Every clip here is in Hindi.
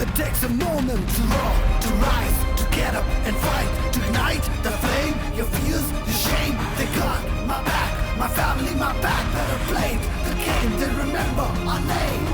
It takes a moment to roar, to rise, to get up and fight, to ignite the flame, your fears, your shame. They got my back, my family, my back. Better played the game, they remember our name.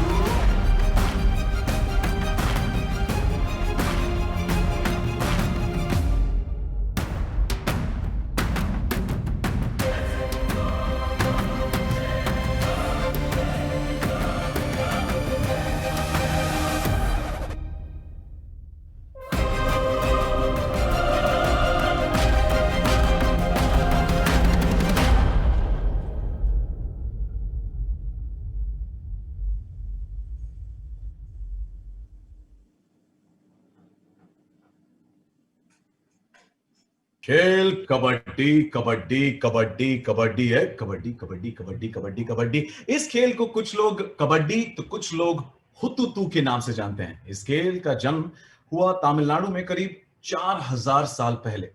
खेल कबड्डी कबड्डी कबड्डी कबड्डी है। कबड्डी कबड्डी कबड्डी कबड्डी कबड्डी। इस खेल को कुछ लोग कबड्डी तो कुछ लोग हुतुतु के नाम से जानते हैं। इस खेल का जन्म हुआ तमिलनाडु में करीब 4000 साल पहले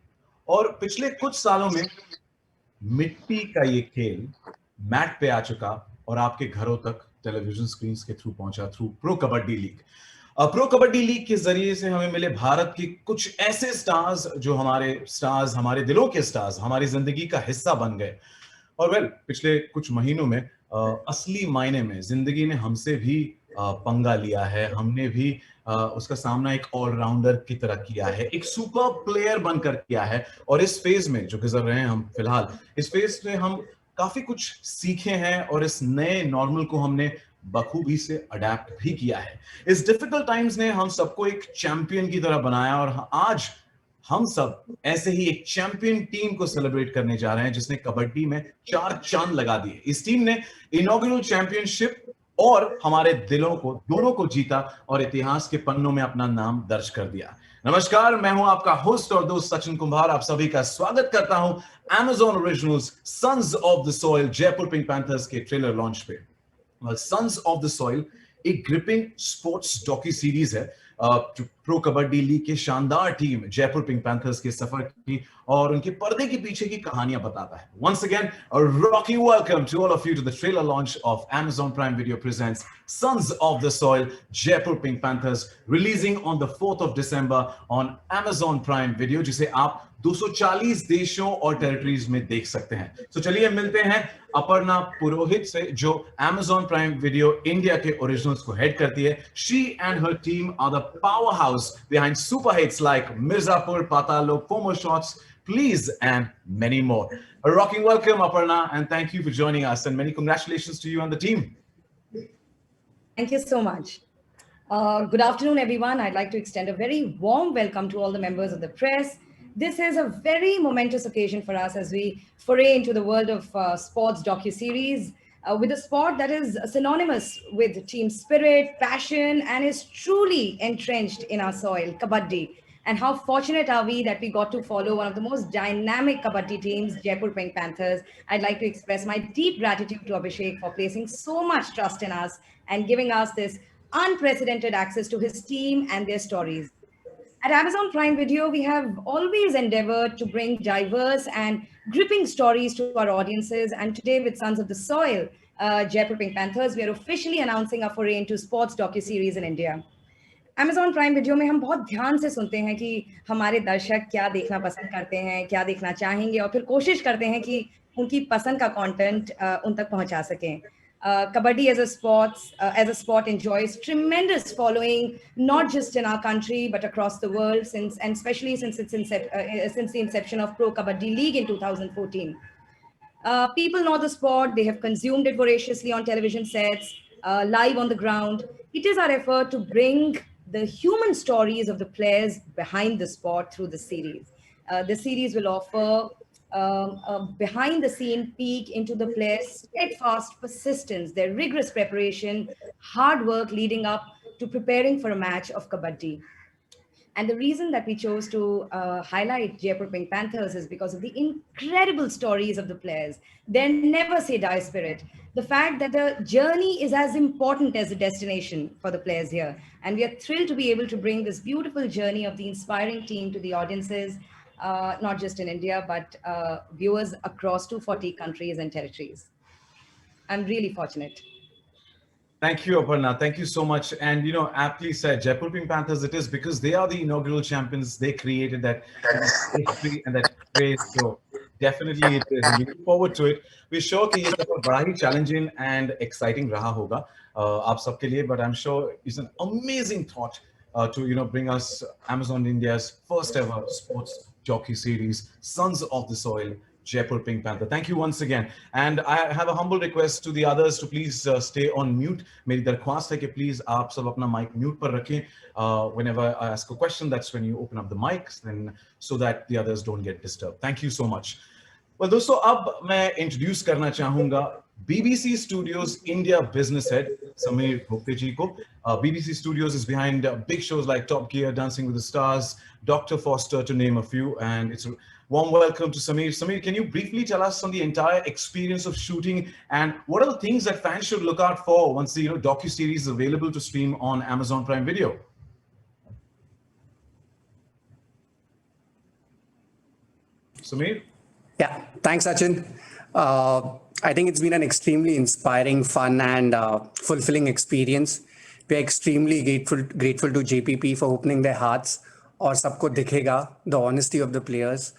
और पिछले कुछ सालों में मिट्टी का ये खेल मैट पे आ चुका और आपके घरों तक टेलीविजन स्क्रीन के थ्रू पहुंचा through pro Kabaddi league. Pro Kabaddi league के जरिए से हमें मिले भारत की कुछ ऐसे स्टार्स जो हमारे दिलों के स्टार्स, हमारी जिंदगी का हिस्सा बन गए। और पिछले कुछ महीनों में असली मायने में जिंदगी ने हमसे भी पंगा लिया है। हमने भी उसका सामना एक ऑलराउंडर की तरह किया है, एक सुपर प्लेयर बनकर किया है। और इस फेज में जो गुजर रहे हैं हम फिलहाल, इस फेज में हम काफी कुछ सीखे हैं और इस नए नॉर्मल को हमने बखूबी से अडेप्ट भी किया है। इस डिफिकल्ट टाइम्स ने हम सबको एक चैंपियन की तरह बनाया और आज हम सब ऐसे ही एक चैंपियन टीम को सेलिब्रेट करने जा रहे हैं जिसने कबड्डी में 4 चांद लगा दिए। इस टीम ने इनॉग्रेल चैंपियनशिप और हमारे दिलों को दोनों को जीता और इतिहास के पन्नों में अपना नाम दर्ज कर दिया। नमस्कार, मैं हूं आपका होस्ट और दोस्त सचिन कुंभार। आप सभी का स्वागत करता हूं Amazon originals sons of the soil Jaipur pink panthers के ट्रेलर लॉन्च पे। सन्स ऑफ द सॉइल एक ग्रिपिंग स्पोर्ट्स डॉक्यू सीरीज है जो प्रो कबड्डी लीग के शानदार टीम जयपुर पिंक पैंथर्स के सफर की और उनके पर्दे के पीछे की कहानियां बताता है। Once again, a rocking welcome to all of you to the trailer launch of Amazon Prime Video presents Sons of the Soil Jaipur Pink Panthers, releasing on the 4th of December on Amazon Prime Video, जिसे आप 240 देशों और टेरिटरीज में देख सकते हैं। तो चलिए मिलते हैं अपर्णा पुरोहित से जो Amazon Prime Video इंडिया के ओरिजिनल्स को हेड करती है। She and her team are the powerhouse behind super hits like Mirzapur, Patalok, Fomo Shots, Please, and many more. A rocking welcome, Aparna, and thank you for joining us. And many congratulations to you and the team. Thank you so much. Good afternoon, everyone. I'd like to extend a very warm welcome to all the members of the press. This is a very momentous occasion for us as we foray into the world of sports docuseries with a sport that is synonymous with team spirit, passion, and is truly entrenched in our soil, Kabaddi. And how fortunate are we that we got to follow one of the most dynamic Kabaddi teams, Jaipur Pink Panthers. I'd like to express my deep gratitude to Abhishek for placing so much trust in us and giving us this unprecedented access to his team and their stories. At Amazon Prime Video, we have always endeavored to bring diverse and gripping stories to our audiences. And today, with Sons of the Soil, Jaipur Pink Panthers, we are officially announcing our foray into sports docuseries in India. Amazon Prime Video में हम बहुत ध्यान से सुनते हैं कि हमारे दर्शक क्या देखना पसंद करते हैं, क्या देखना चाहेंगे और फिर कोशिश करते हैं कि उनकी पसंद का कंटेंट उन तक पहुंचा सकें। Kabaddi as a sport enjoys tremendous following, not just in our country but across the world, and especially since the inception of Pro Kabaddi League in 2014. People know the sport; they have consumed it voraciously on television sets, live on the ground. It is our effort to bring the human stories of the players behind the sport through the series. The series will offer a behind the scene peek into the players' steadfast persistence, their rigorous preparation, hard work leading up to preparing for a match of Kabaddi. And the reason that we chose to highlight Jaipur Pink Panthers is because of the incredible stories of the players. Their never say die spirit. The fact that the journey is as important as the destination for the players here. And we are thrilled to be able to bring this beautiful journey of the inspiring team to the audiences, not just in India, but viewers across 240 countries and territories. I'm really fortunate. Thank you, Aparna. Thank you so much. And aptly said, Jaipur Pink Panthers. It is because they are the inaugural champions. They created that history and that craze. So definitely it is. And we look forward to it. We're sure कि ये सफर बड़ा ही challenging and exciting रहा होगा आप सबके लिए. But I'm sure it's an amazing thought to bring us Amazon India's first ever sports jockey series, Sons of the Soil. Jaipur Pink Panther. Thank you once again. And I have a humble request to the others to please stay on mute. मेरी दरख्वास्त है कि please आप सब अपना mic mute पर रखें. Whenever I ask a question, that's when you open up the mics, then so that the others don't get disturbed. Thank you so much. Well, दोस्तों अब मैं introduce करना चाहूँगा BBC Studios India business head Sameer Gupte ji ko. BBC Studios is behind big shows like Top Gear, Dancing with the Stars, Dr. Foster, to name a few. And it's a warm welcome to Sameer. Sameer, can you briefly tell us on the entire experience of shooting and what are the things that fans should look out for once the docu-series is available to stream on Amazon Prime Video? Sameer? Yeah, thanks, Sachin. I think it's been an extremely inspiring, fun, and fulfilling experience. We're extremely grateful to JPP for opening their hearts. और सबको दिखेगा the honesty of the players.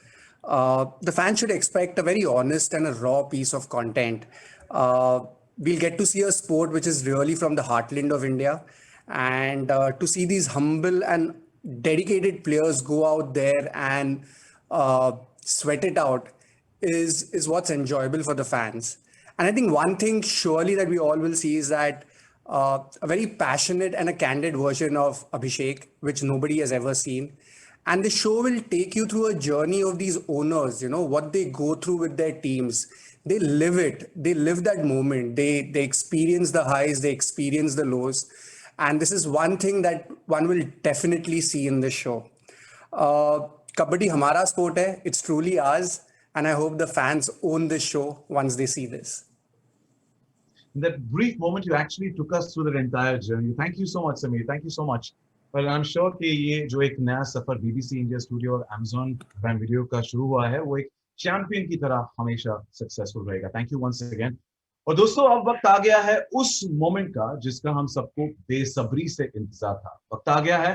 The fans should expect a very honest and a raw piece of content. We'll get to see a sport which is really from the heartland of India, and to see these humble and dedicated players go out there and sweat it out is what's enjoyable for the fans. And I think one thing surely that we all will see is that a very passionate and a candid version of Abhishek, which nobody has ever seen. And the show will take you through a journey of these owners, what they go through with their teams. They live it. They live that moment. They experience the highs, they experience the lows. And this is one thing that one will definitely see in this show. Kabaddi hamara sport hai. It's truly ours. And I hope the fans own this show once they see this. In that brief moment, you actually took us through that entire journey. Thank you so much, Sameer. Thank you so much. But I'm sure कि ये जो एक नया सफर BBC India Studio और Amazon Prime Video का शुरू हुआ है, वो एक चैंपियन की तरह हमेशा सक्सेसफुल रहेगा. Thank you once again. और दोस्तों, अब वक्त आ गया है उस मोमेंट का जिसका हम सबको बेसब्री से इंतजार था. वक्त आ गया है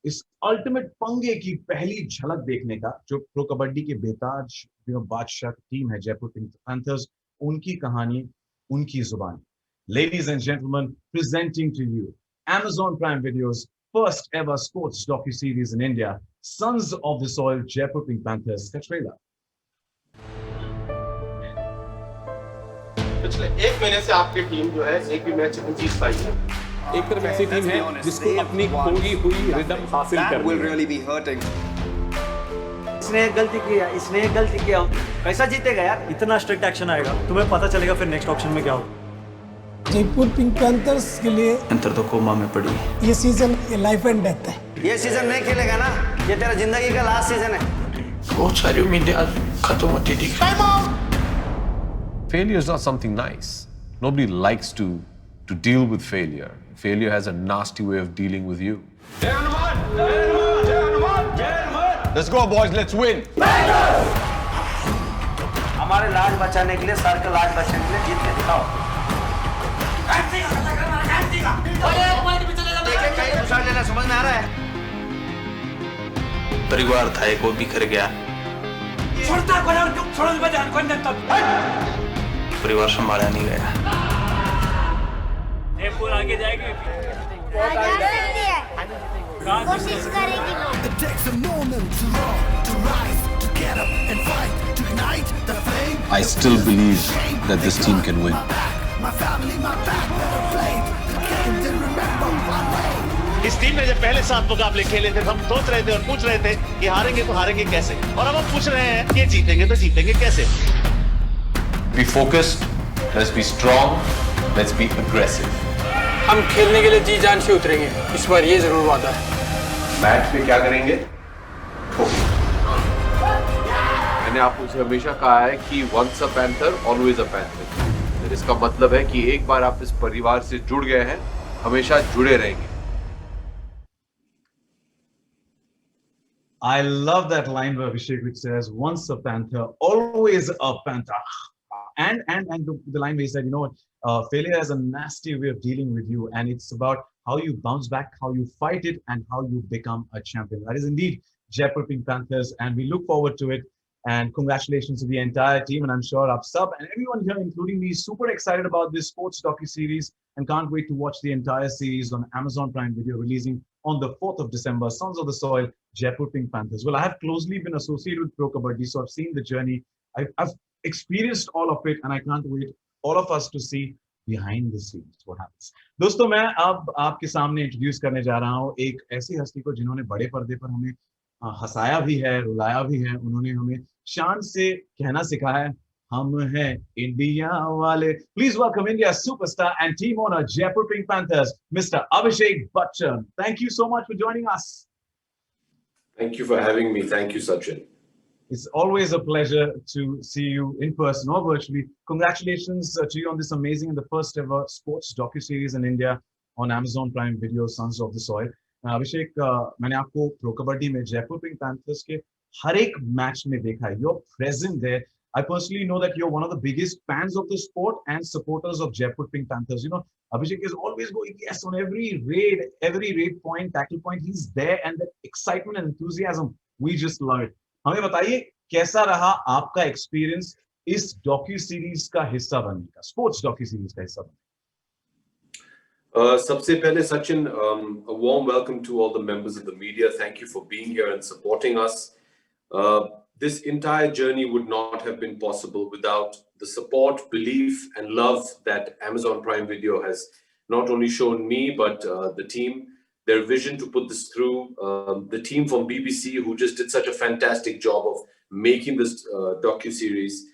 इस अल्टीमेट पंगे की पहली झलक देखने का, जो प्रो कबड्डी के बेताज बादशाह टीम है जयपुर पिंक पैंथर्स, उनकी कहानी, unki zuban. Ladies and gentlemen, presenting to you Amazon Prime Video's first ever sports docu-series in India, Sons of the Soil, Jaipur Pink Panthers का trailer. पिछले एक महीने से आपकी टीम जो है एक भी मैच नहीं जीत पाई है. एक तरफ ऐसी टीम है जिसको अपनी खोई हुई रिदम हासिल करनी है. इसने एक गलती किया कैसा जीतेगा यार. इतना स्ट्रिक्ट एक्शन आएगा, तुम्हें पता चलेगा फिर नेक्स्ट ऑप्शन में क्या होगा. जयपुर पिंक पैंथर्स के लिए अंतर तो कोमा में पड़ी. ये सीजन लाइफ एंड डेथ है. ये सीजन नहीं खेलेगा ना, ये तेरा जिंदगी का लास्ट सीजन है. बहुत सारी उम्मीदें खत्म होती थी. Failure is not something nice. Nobody likes to deal with failure. Failure has a nasty way of dealing with you. Let's go, boys. Let's win. हमारे लाज बचाने के लिए, सर का लाज बचाने के लिए जीत के दिखाओ. कहीं उछाल लेना समझ में आ रहा है. परिवार था एक, वो बिखर गया. परिवार संभाला नहीं गया. जयपुर आगे जाएगी. कोशिश करेगी. It takes a moment to rise, to get up and fight, to ignite the flame. I still believe that this team can win. My family, my back, better played. The game didn't remember my name. इस टीम ने जब पहले 7 मुकाबले खेले थे, हम सोच रहे थे और पूछ रहे थे कि हारेंगे तो हारेंगे कैसे, और अब हम पूछ रहे हैं कि जीतेंगे तो जीतेंगे कैसे. Be focused. Let's be strong. Let's be aggressive. हम खेलने के लिए जी जान से उतरेंगे. इस बार ये जरूर वादा है. मैच में क्या करेंगे? मैंने आपको हमेशा कहा है कि once a panther, always a panther. इसका मतलब है कि एक बार आप इस परिवार से जुड़ गए हैं, हमेशा जुड़े रहेंगे. I love that line by Abhishek which says, once a panther, always a panther. and the line where he said, you know what, failure has a nasty way of dealing with you, and it's about how you bounce back, how you fight it, and how you become a champion. That is indeed Jaipur Pink Panthers, and we look forward to it. And congratulations to the entire team, and I'm sure Aap Sab and everyone here, including me, is super excited about this sports docu-series and can't wait to watch the entire series on Amazon Prime Video, releasing on the 4th of December. Sons of the Soil, Jaipur Pink Panthers. Well, I have closely been associated with Pro Kabaddi, so I've seen the journey. I've experienced all of it, and I can't wait all of us to see behind the scenes what happens. दोस्तों, मैं अब आपके सामने इंट्रोड्यूस करने जा रहा हूँ एक ऐसी हस्ती को जिन्होंने बड़े पर्दे पर हमें हंसाया भी है, रुलाया भी है. उन्होंने हमें शान से कहना सिखाया है, हम हैं इंडिया वाले. Please welcome India's superstar and team owner, Jaipur Pink Panthers, Mr. Abhishek Bachchan. Thank you so much for joining us. Thank you for having me. Thank you, Sachin. It's always a pleasure to see you in person or virtually. Congratulations to you on this amazing and the first ever sports docu-series in India on Amazon Prime Video, Sons of the Soil. अभिषेक, मैंने आपको प्रो कबड्डी में जयपुर पिंक पैंथर्स के हर एक मैच में देखा है. You're present there. I personally know that you're one of the biggest fans of the sport and supporters of Jaipur Pink Panthers. You know, Abhishek is always going yes on every raid point, tackle point. He's there, and that excitement and enthusiasm, we just love it. हमें बताइए कैसा रहा आपका एक्सपीरियंस इस डॉक्यू सीरीज का हिस्सा बनने का, स्पोर्ट्स डॉक्यू सीरीज का हिस्सा बनने का? सबसे पहले Sachin, a warm welcome to all the members of the media. Thank you for being here and supporting us. This entire journey would not have been possible without the support, belief, and love that Amazon Prime Video has not only shown me, but the team, their vision to put this through, the team from BBC who just did such a fantastic job of making this docu-series.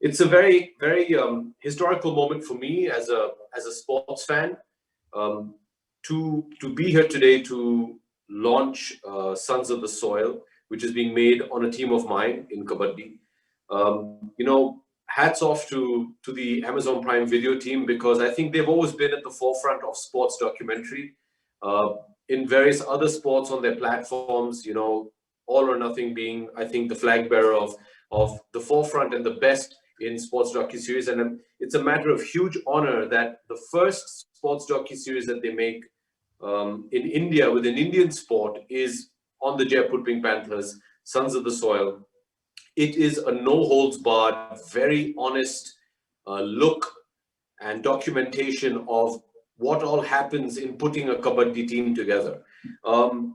It's a very, very historical moment for me as a sports fan. To be here today to launch Sons of the Soil, which is being made on a team of mine in Kabaddi. You know, hats off to the Amazon Prime Video team, because I think they've always been at the forefront of sports documentary. In various other sports on their platforms, you know, All or Nothing being, I think, the flag bearer of the forefront and the best in sports docu-series. And it's a matter of huge honor that the first sports docu-series that they make in India with an Indian sport is on the Jaipur Pink Panthers, Sons of the Soil. It is a no-holds-barred, very honest look and documentation of what all happens in putting a Kabaddi team together.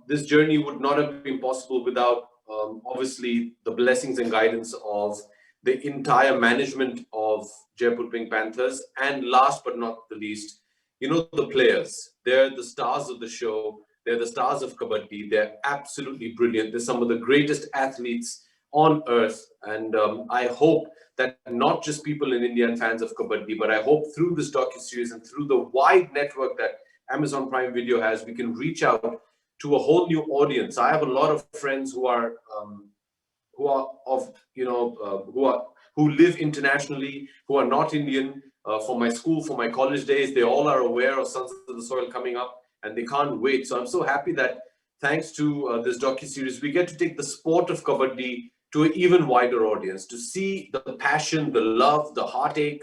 This journey would not have been possible without, obviously, the blessings and guidance of the entire management of Jaipur Pink Panthers. And last but not the least, you know, the players. They're the stars of the show. They're the stars of Kabaddi. They're absolutely brilliant. They're some of the greatest athletes on earth. And I hope that not just people in India and fans of Kabaddi, but I hope through this docu-series and through the wide network that Amazon Prime Video has, we can reach out to a whole new audience. I have a lot of friends who live internationally, who are not Indian, from my school, from my college days. They all are aware of Sons of the Soil coming up, and they can't wait. So I'm so happy that thanks to this docu-series, we get to take the sport of Kabaddi to an even wider audience, to see the passion, the love, the heartache,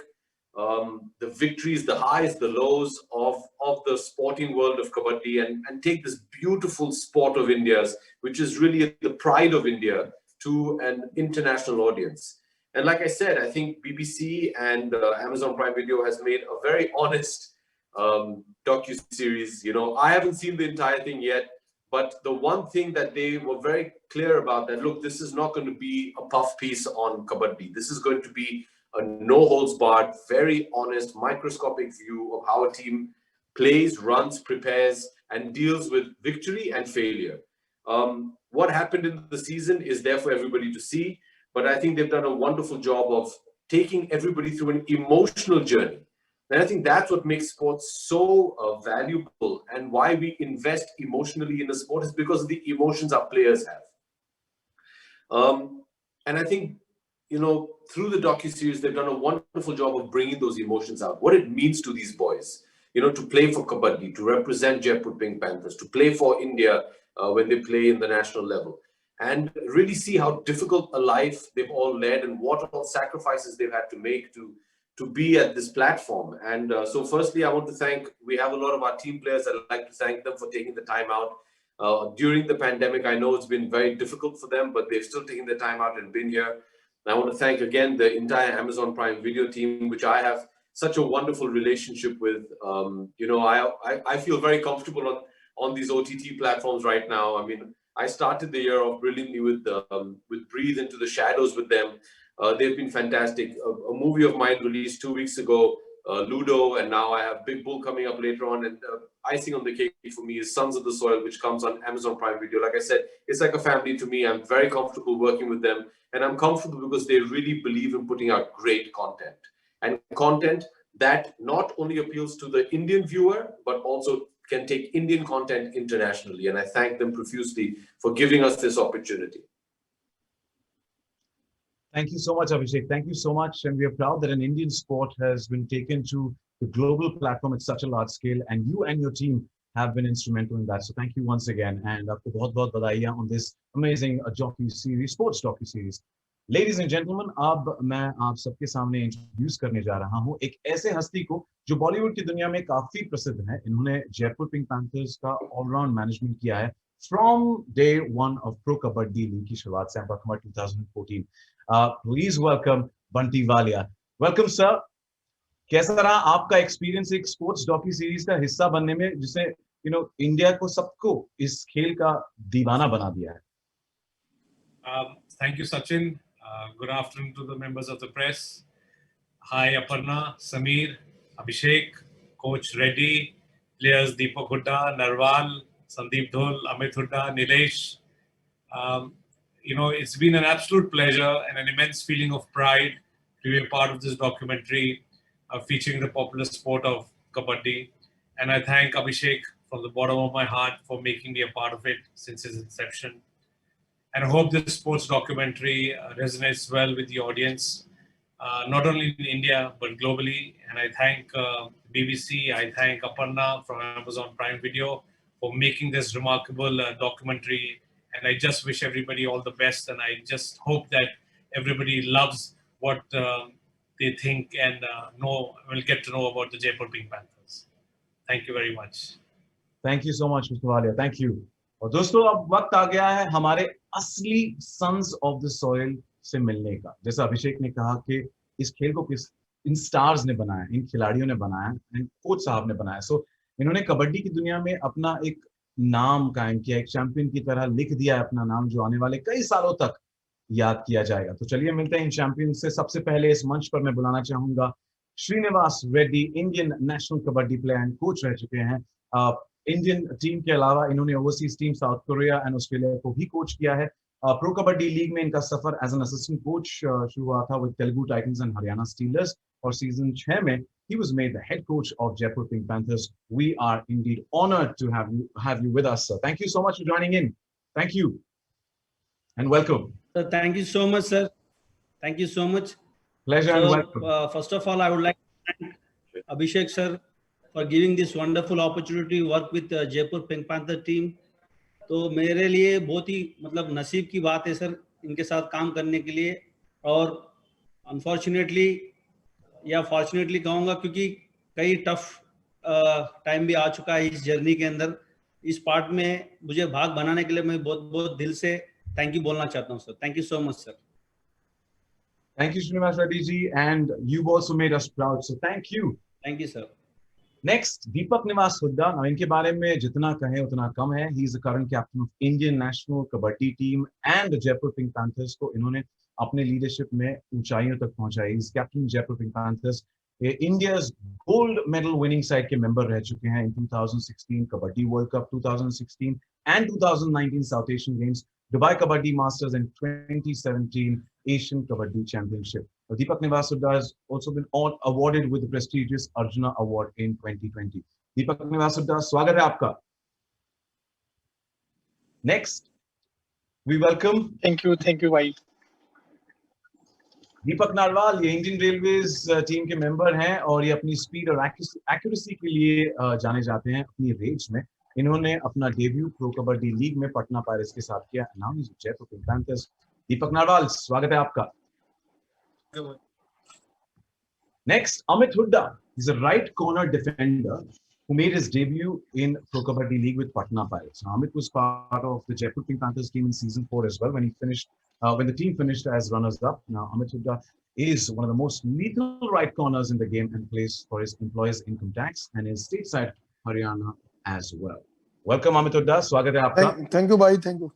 the victories, the highs, the lows of the sporting world of Kabaddi, and take this beautiful sport of India's, which is really the pride of India, to an international audience. And like I said, I think BBC and Amazon Prime Video has made a very honest docu-series. You know, I haven't seen the entire thing yet, but the one thing that they were very clear about, that look, this is not going to be a puff piece on Kabaddi. This is going to be a no-holds-barred, very honest, microscopic view of how a team plays, runs, prepares, and deals with victory and failure. What happened in the season is there for everybody to see, but I think they've done a wonderful job of taking everybody through an emotional journey. And I think that's what makes sports so valuable, and why we invest emotionally in the sport is because of the emotions our players have. And I think, you know, through the docu-series, they've done a wonderful job of bringing those emotions out, what it means to these boys, you know, to play for Kabaddi, to represent Jaipur Pink Panthers, to play for India when they play in the national level. and really see how difficult a life they've all led and what all sacrifices they've had to make to be at this platform. And so firstly, I want to thank, we have a lot of our team players. I'd like to thank them for taking the time out. During the pandemic, I know it's been very difficult for them, but they've still taken the time out and been here. And I want to thank again the entire Amazon Prime Video team, which I have such a wonderful relationship with. You know, I feel very comfortable on these OTT platforms right now. I mean, I started the year off brilliantly with Breathe Into the Shadows with them. They've been fantastic. A movie of mine released 2 weeks ago, Ludo, and now I have Big Bull coming up later on. And icing on the cake for me is Sons of the Soil, which comes on Amazon Prime Video. Like I said, it's like a family to me. I'm very comfortable working with them. And I'm comfortable because they really believe in putting out great content. And content that not only appeals to the Indian viewer, but also can take Indian content internationally. And I thank them profusely for giving us this opportunity. Thank you so much, Abhishek. Thank you so much. And we are proud that an Indian sport has been taken to the global platform at such a large scale. And you and your team have been instrumental in that. So thank you once again. And aapko bahut badaiyan on this amazing docu-series, sports docu-series. Ladies and gentlemen, अब मैं आप सबके सामने इंट्रोड्यूस करने जा रहा हूं एक ऐसे हस्ती को जो बॉलीवुड की दुनिया में काफी प्रसिद्ध है। इन्होंने जयपुर पिंक पैंथर्स का ऑलराउंड मैनेजमेंट किया है from day one of pro Kabaddi league की शुरुआत से अक्टूबर 2014। Please welcome Bunty Walia. Welcome sir. कैसा रहा आपका एक्सपीरियंस एक स्पोर्ट्स डॉक्यू सीरीज का हिस्सा बनने में, जिसने इंडिया को सबको इस खेल का दीवाना बना दिया है? Thank you, Sachin. Good afternoon to the members of the press. Hi, Aparna, Sameer, Abhishek, Coach Reddy, players Deepak Hooda, Narwal, Sandeep Dhol, Amit Hooda, Nilesh. You know, it's been an absolute pleasure and an immense feeling of pride to be a part of this documentary featuring the popular sport of Kabaddi. And I thank Abhishek from the bottom of my heart for making me a part of it since its inception. And I hope this sports documentary resonates well with the audience, not only in India, but globally. And I thank BBC, I thank Aparna from Amazon Prime Video for making this remarkable documentary. And I just wish everybody all the best. And I just hope that everybody loves what they think and will get to know about the Jaipur Pink Panthers. Thank you very much. Thank you so much, Mr. Walia. Thank you. और दोस्तों, अब वक्त आ गया है हमारे असली सन्स ऑफ द सॉइल से मिलने का। जैसा अभिषेक ने कहा कि इस खेल को इन स्टार्स ने बनाया, इन खिलाड़ियों ने बनाया, इन कोच साहब ने बनाया। सो इन्होंने कबड्डी की दुनिया में अपना एक नाम कायम किया, एक चैंपियन की तरह लिख दिया है अपना नाम, जो आने वाले कई सालों तक याद किया जाएगा। तो चलिए मिलते हैं इन चैंपियन से। सबसे पहले इस मंच पर मैं बुलाना चाहूंगा Srinivas Reddy, Indian national kabaddi player and coach रह चुके हैं। इंडियन टीम के अलावा इन्होंने overseas team South Korea and Australia को भी कोच किया है। प्रो कबड्डी लीग में इनका सफर एज एन असिस्टेंट कोच शुरू हुआ था with Telugu Titans and Haryana stealers, और सीजन 6 में he was made the head coach of Jaipur Pink Panthers. We are indeed honored to have you with us, sir. Thank you so much for joining in. Thank you and welcome. Sir, thank you so much, sir. Thank you so much. Pleasure and welcome. First of all, I would like to thank Abhishek sir for giving this wonderful opportunity to work with Jaipur Pink Panther team. तो मेरे लिए बहुत ही मतलब नसीब की बात है सर इनके साथ काम करने के लिए, और अनफॉर्चुनेटली या फॉर्चुनेटली कहूँगा क्योंकि कई टफ टाइम भी आ चुका है इस जर्नी के अंदर। इस पार्ट में मुझे भाग बनाने के लिए मैं बहुत बहुत दिल से थैंक यू बोलना चाहता हूँ sir. Thank you so much sir. Thank you, Srinivas Reddy ji, and you've also made us proud. So thank you. Thank you, sir. Next, Deepak Niwas Hooda. Now, इनके बारे में जितना कहें उतना कम है। He is the current captain of Indian national kabaddi team and the Jaipur Pink Panthers को इन्होंने अपने लीडरशिप में ऊंचाइयों तक पहुंचाई। He is captain Jaipur Pink Panthers, India's gold medal winning side के member रह चुके हैं in 2016 Kabaddi World Cup 2016 and 2019 South Asian Games, Dubai Kabaddi Masters and 2017 Asian Kabaddi Championship. Deepak Niwas Hooda has also been awarded with the prestigious Arjuna Award in 2020. Deepak Niwas Hooda, स्वागत है आपका। Next, we welcome. Thank you, भाई। दीपक नारवाल, ये इंडियन रेलवेज टीम के मेंबर हैं और ये अपनी स्पीड और एक्यूरेसी के लिए जाने जाते हैं अपनी रेंज में। इन्होंने अपना डेब्यू प्रो कबड्डी लीग में पटना पायरेट्स के साथ किया। Now is Jaipur pink Panthers. Deepak Narwal, स्वागत है आपका। Next, Amit Hudda. He's a right corner defender who made his debut in Pro Kabaddi League with Patna Pirates. Now, Amit was part of the Jaipur Pink Panthers team in season 4 as well when the team finished as runners-up. Now, Amit Hudda is one of the most lethal right corners in the game and plays for his employers income tax and his stateside Haryana as well. Welcome, Amit Hudda. Swagat hai aapka. Thank you, bhai. Thank you.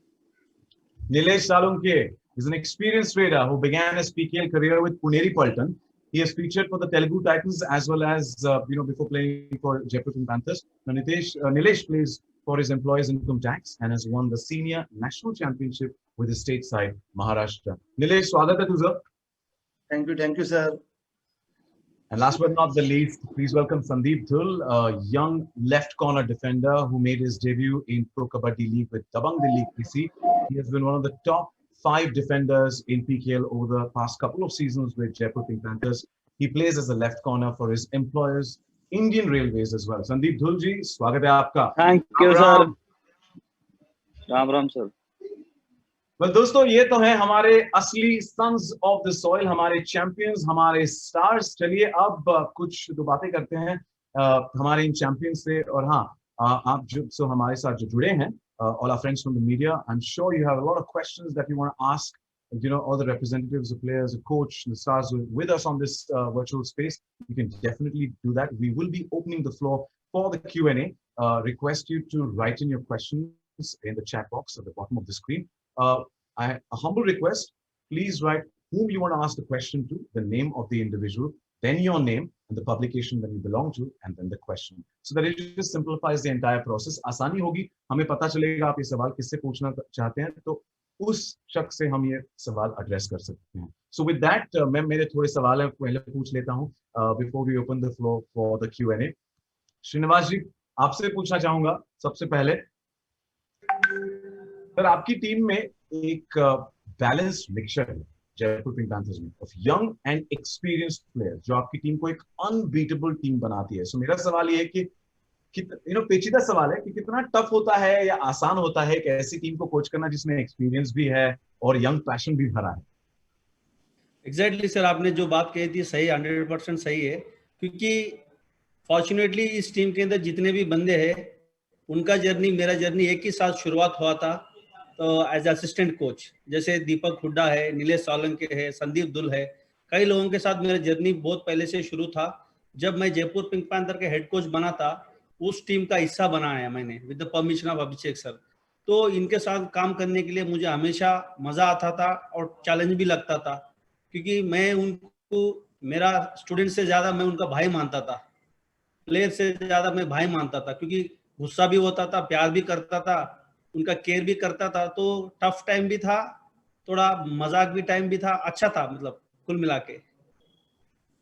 Nilesh Salunke is an experienced trader who began his PKL career with Puneri Paltan. He has featured for the Telugu Titans as well as, before playing for Jaipur Pink Panthers. Now, Nilesh plays for his employers' income tax and has won the senior national championship with his state side, Maharashtra. Nilesh, swagat hai tuja. Thank you, sir. And last but not the least, please welcome Sandeep Dhul, a young left corner defender who made his debut in Pro Kabaddi League with Dabang Delhi PC. He has been one of the top 5 defenders in PKL over the past couple of seasons with Jaipur Pink Panthers. He plays as a left corner for his employers, Indian Railways as well. Sandeep Dhul ji, swagat hai aapka. Thank you, sir. Ram sir. Well, दोस्तों ये तो है हमारे असली sons of the soil, हमारे champions, हमारे stars. चलिए अब कुछ दो बातें करते हैं हमारे इन champions से। और हाँ, आप जो हमारे साथ जो जुड़े हैं, all our friends from the media, I'm sure you have a lot of questions that you want to ask, all the representatives, the players, the coach, the stars with us on this virtual space. You can definitely do that. We will be opening the floor for the Q&A. Request you to write in your questions in the chat box at the bottom of the screen. A humble request, please write whom you want to ask the question to, the name of the individual, then your name and the publication that you belong to, and then the question. So that it just simplifies the entire process. आसानी होगी, हमें पता चलेगा आप ये सवाल किससे पूछना चाहते हैं, तो उस शख्स से हम ये सवाल एड्रेस कर सकते हैं. So with that, मैं मेरे थोड़े सवाल है पहले पूछ लेता हूँ before we open the floor for the Q&A. Srinivas जी, आपसे पूछना चाहूंगा सबसे पहले, सर आपकी टीम में एक बैलेंस्ड मिक्सचर है जयपुर पिंक पैंथर्स में of young and experienced players, जो आपकी टीम को एक अनबीटेबल टीम बनाती है. So मेरा सवाल ये है कि पेचीदा सवाल है कि कितना टफ होता है या आसान होता है एक ऐसी टीम को कोच करना जिसमें एक्सपीरियंस भी है और यंग पैशन भी भरा है. एग्जैक्टली सर, आपने जो बात कही थी सही, 100% सही है, क्योंकि फॉर्चुनेटली इस टीम के अंदर जितने भी बंदे हैं उनका जर्नी मेरा जर्नी एक ही साथ शुरुआत हुआ था. तो एज असिस्टेंट कोच, जैसे दीपक हुड्डा है, नीलेश सोलंकी है, संदीप दुल है, कई लोगों के साथ मेरा जर्नी बहुत पहले से शुरू था. जब मैं जयपुर पिंक पैंथर के हेड कोच बना था, उस टीम का हिस्सा बनाया मैंने with the permission of Abhishek sir. तो इनके साथ काम करने के लिए मुझे हमेशा मजा आता था और चैलेंज भी लगता था, क्योंकि मैं उनको मेरा स्टूडेंट से ज्यादा मैं उनका भाई मानता था, प्लेयर से ज्यादा मैं भाई मानता था, क्योंकि गुस्सा भी होता था, प्यार भी करता था, उनका केयर भी करता था. तो टफ टाइम भी था, थोड़ा मजाक भी टाइम भी था, अच्छा था, मतलब कुल मिला के.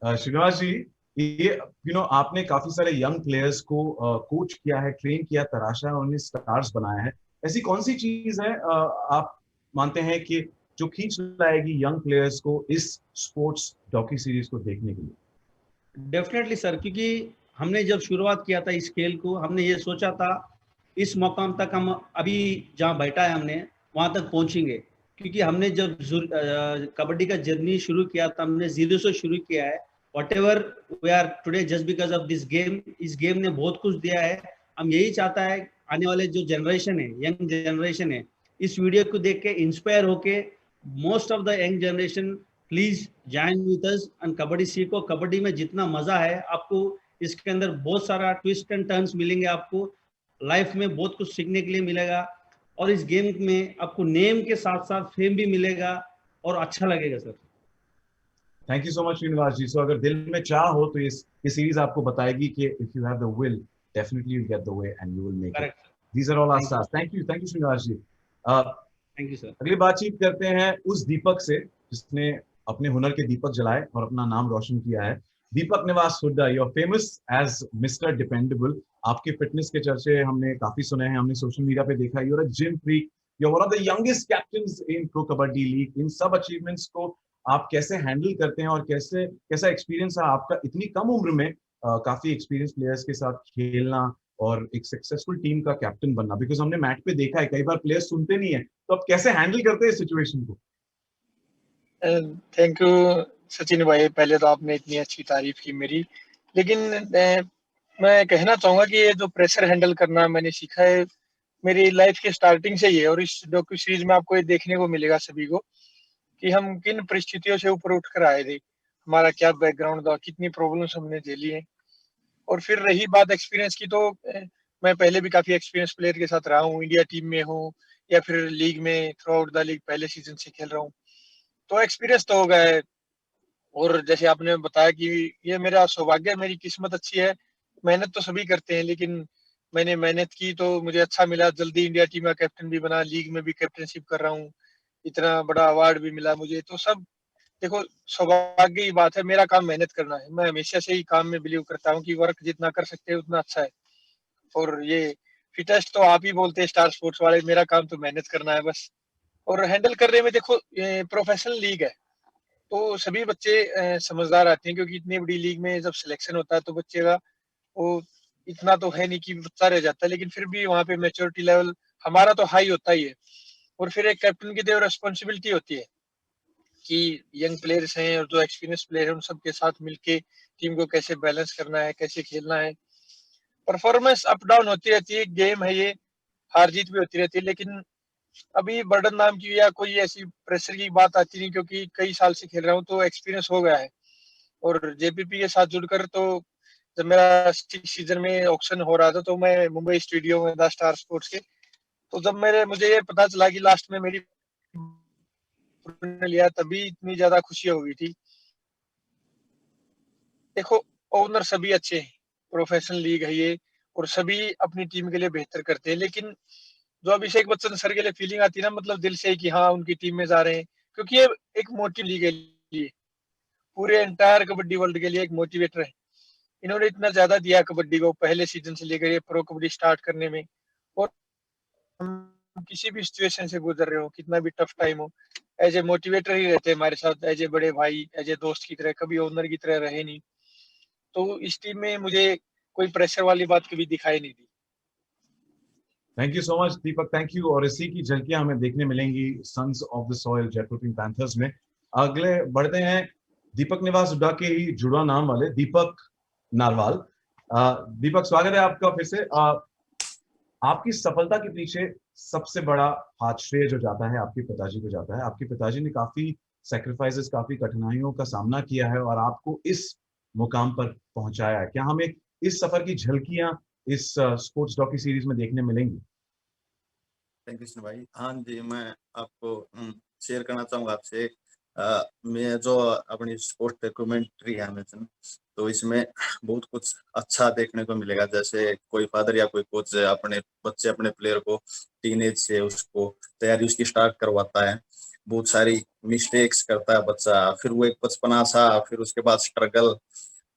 श्रीनिवास जी, ये आपने काफी सारे यंग प्लेयर्स को कोच किया है, ट्रेन किया, तराशा है, उन्हें स्टार्स बनाया है. ऐसी कौन सी चीज है आप मानते हैं कि जो खींच लाएगी यंग प्लेयर्स को इस स्पोर्ट्स डॉक्यू सीरीज को देखने के लिए? डेफिनेटली सर, क्योंकि हमने जब शुरुआत किया था इस खेल को, हमने ये सोचा था इस मकाम तक हम अभी जहाँ बैठा है हमने वहां तक पहुंचेंगे, क्योंकि हमने जब कबड्डी का जर्नी शुरू किया था हमने 0 से शुरू किया है. Whatever we are today just because of this game. इस गेम ने बहुत कुछ दिया है. हम यही चाहता है आने वाले जो जनरेशन है, यंग जनरेशन है, इस वीडियो को देख के इंस्पायर होके most of the young generation please join with us and kabaddi सीखो. कबड्डी में जितना मजा है आपको इसके अंदर बहुत सारा ट्विस्ट एंड टर्न्स मिलेंगे, आपको लाइफ में बहुत कुछ सीखने के लिए मिलेगा, और इस गेम में आपको नेम के साथ साथ फेम भी मिलेगा और अच्छा लगेगा sir. Thank you so much Srinivas ji. So अगर दिल में चाह हो तो ये सीरीज आपको बताएगी कि if you have the will definitely you get the way and you will make it. These are all our stars. Thank you Srinivas ji. Thank you sir. अगली बातचीत करते हैं उस दीपक से जिसने अपने हुनर के दीपक जलाए और अपना नाम रोशन किया है. Deepak Niwas Hooda, you are famous as mister dependable. आपके फिटनेस के चर्चे हमने काफी सुने हैं, हमने सोशल मीडिया पे देखा. You are a gym freak, you are one of the youngest captains in Pro Kabaddi League. इन सब अचीवमेंट्स को आप कैसे हैंडल करते हैं और कैसा एक्सपीरियंस है आपका इतनी कम उम्र में काफी एक्सपीरियंस प्लेयर्स के साथ खेलना और एक सक्सेसफुल टीम का कैप्टन बनना, बिकॉज हमने मैच पे देखा है कई बार प्लेयर्स सुनते नहीं है, तो आप कैसे हैंडल करते हैं इस सिचुएशन को? थैंक यू सचिन भाई, पहले तो आपने इतनी अच्छी तारीफ की मेरी, लेकिन मैं कहना चाहूंगा कि ये जो प्रेशर हैंडल करना मैंने सीखा है मेरी लाइफ के स्टार्टिंग से ही है, और इस डॉक्यू सीरीज में आपको ये देखने को मिलेगा सभी को कि हम किन परिस्थितियों से ऊपर उठकर आए थे, हमारा क्या बैकग्राउंड था, कितनी प्रॉब्लम्स हमने झेली है। और फिर रही बात एक्सपीरियंस की, तो मैं पहले भी काफी एक्सपीरियंस प्लेयर के साथ रहा हूँ, इंडिया टीम में हूँ या फिर लीग में थ्रू आउट द लीग पहले सीजन से खेल रहा हूँ, तो एक्सपीरियंस तो हो गया है। और जैसे आपने बताया कि ये मेरा सौभाग्य है, मेरी किस्मत अच्छी है, मेहनत तो सभी करते हैं, लेकिन मैंने मेहनत की तो मुझे अच्छा मिला, जल्दी इंडिया टीम का कैप्टन भी बना, लीग में भी कैप्टनशिप कर रहा हूँ, इतना बड़ा अवार्ड भी मिला मुझे, तो सब देखो सौभाग्य की बात है। मेरा काम मेहनत करना है, मैं हमेशा से ही काम में बिलीव करता हूँ कि वर्क जितना कर सकते हैं उतना अच्छा है। और ये फिटेस्ट तो आप ही बोलते हैं स्टार स्पोर्ट्स वाले, मेरा काम तो मेहनत करना है बस। और हैंडल करने में देखो ये प्रोफेशनल लीग है, तो सभी बच्चे समझदार आते हैं, क्योंकि इतनी बड़ी लीग में जब सिलेक्शन होता है तो बच्चे का वो इतना तो है नहीं कि बच्चा रह जाता है, लेकिन फिर भी वहाँ पे मैच्योरिटी लेवल हमारा तो हाई होता ही है। और फिर एक कैप्टन की तो रिस्पॉन्सिबिलिटी होती है कि यंग प्लेयर्स हैं और जो एक्सपीरियंस प्लेयर हैं उन सबके साथ मिलके टीम को कैसे बैलेंस करना है, कैसे खेलना है। परफॉर्मेंस अप डाउन होती रहती है, गेम है ये, हार जीत भी होती रहती है, लेकिन अभी बर्डन नाम की या कोई ऐसी प्रेशर की बात आती नहीं, क्योंकि कई साल से खेल रहा हूँ तो एक्सपीरियंस हो गया है। और जेपीपी के साथ जुड़कर तो जब मेरा 6 सीजन में ऑक्शन हो रहा था तो मैं मुंबई स्टूडियो में था स्टार स्पोर्ट्स के, तो जब मुझे ये पता चला कि लास्ट में मेरी ने लिया, तभी इतनी ज्यादा खुशी हो गई थी। देखो ओनर सभी अच्छे हैं, प्रोफेशनल लीग है ये, और सभी अपनी टीम के लिए बेहतर करते हैं, लेकिन जो अभिषेक बच्चन सर के लिए फीलिंग आती है ना, मतलब दिल से कि हाँ उनकी टीम में जा रहे हैं, क्योंकि ये एक मोटिव लीग है, लिए पूरे एंटायर कबड्डी वर्ल्ड के लिए एक मोटिवेटर है। इन्होंने इतना ज्यादा दिया कबड्डी को पहले सीजन से लेकर ये प्रो कबड्डी स्टार्ट करने में, और हम किसी भी सिचुएशन से गुजर रहे हो, कितना भी टफ टाइम हो, एज ए मोटिवेटर ही रहते हैं हमारे साथ, एज ए बड़े भाई, एज ए दोस्त की तरह, कभी ओनर की तरह रहे नहीं। तो इस टीम में मुझे कोई प्रेशर वाली बात कभी दिखाई नहीं दी। Thank you so much Deepak, thank you. और इसी की झलकियां हमें देखने मिलेंगी sons of the soil Jaipur pink Panthers में। अगले बढ़ते हैं दीपक निवास हुड्डा के ही जुड़वा नाम वाले दीपक नारवाल। दीपक, स्वागत है आपका फिर से। आपकी सफलता के पीछे सबसे बड़ा हाथ श्रेय जो जाता है आपके पिताजी को जाता है। आपके पिताजी ने काफी सैक्रिफाइसेस, काफी कठिनाइयों का सामना किया है और आपको इस मुकाम पर पहुंचाया है। क्या हमें इस सफर की झलकियां इस स्पोर्ट्स डॉक्यू सीरीज में देखने मिलेंगी? थैंक यू भाई। हाँ जी, मैं आपको शेयर करना चाहूंगा आपसे। मैं जो अपनी स्पोर्ट्स डॉक्यूमेंट्री है हमें, तो इसमें बहुत कुछ अच्छा देखने को मिलेगा। जैसे कोई फादर या कोई कोच अपने बच्चे, अपने प्लेयर को टीनेज से उसको तैयारी उसकी स्टार्ट करवाता है, बहुत सारी मिस्टेक्स करता है बच्चा, फिर वो एक बचपना सा, फिर उसके बाद स्ट्रगल,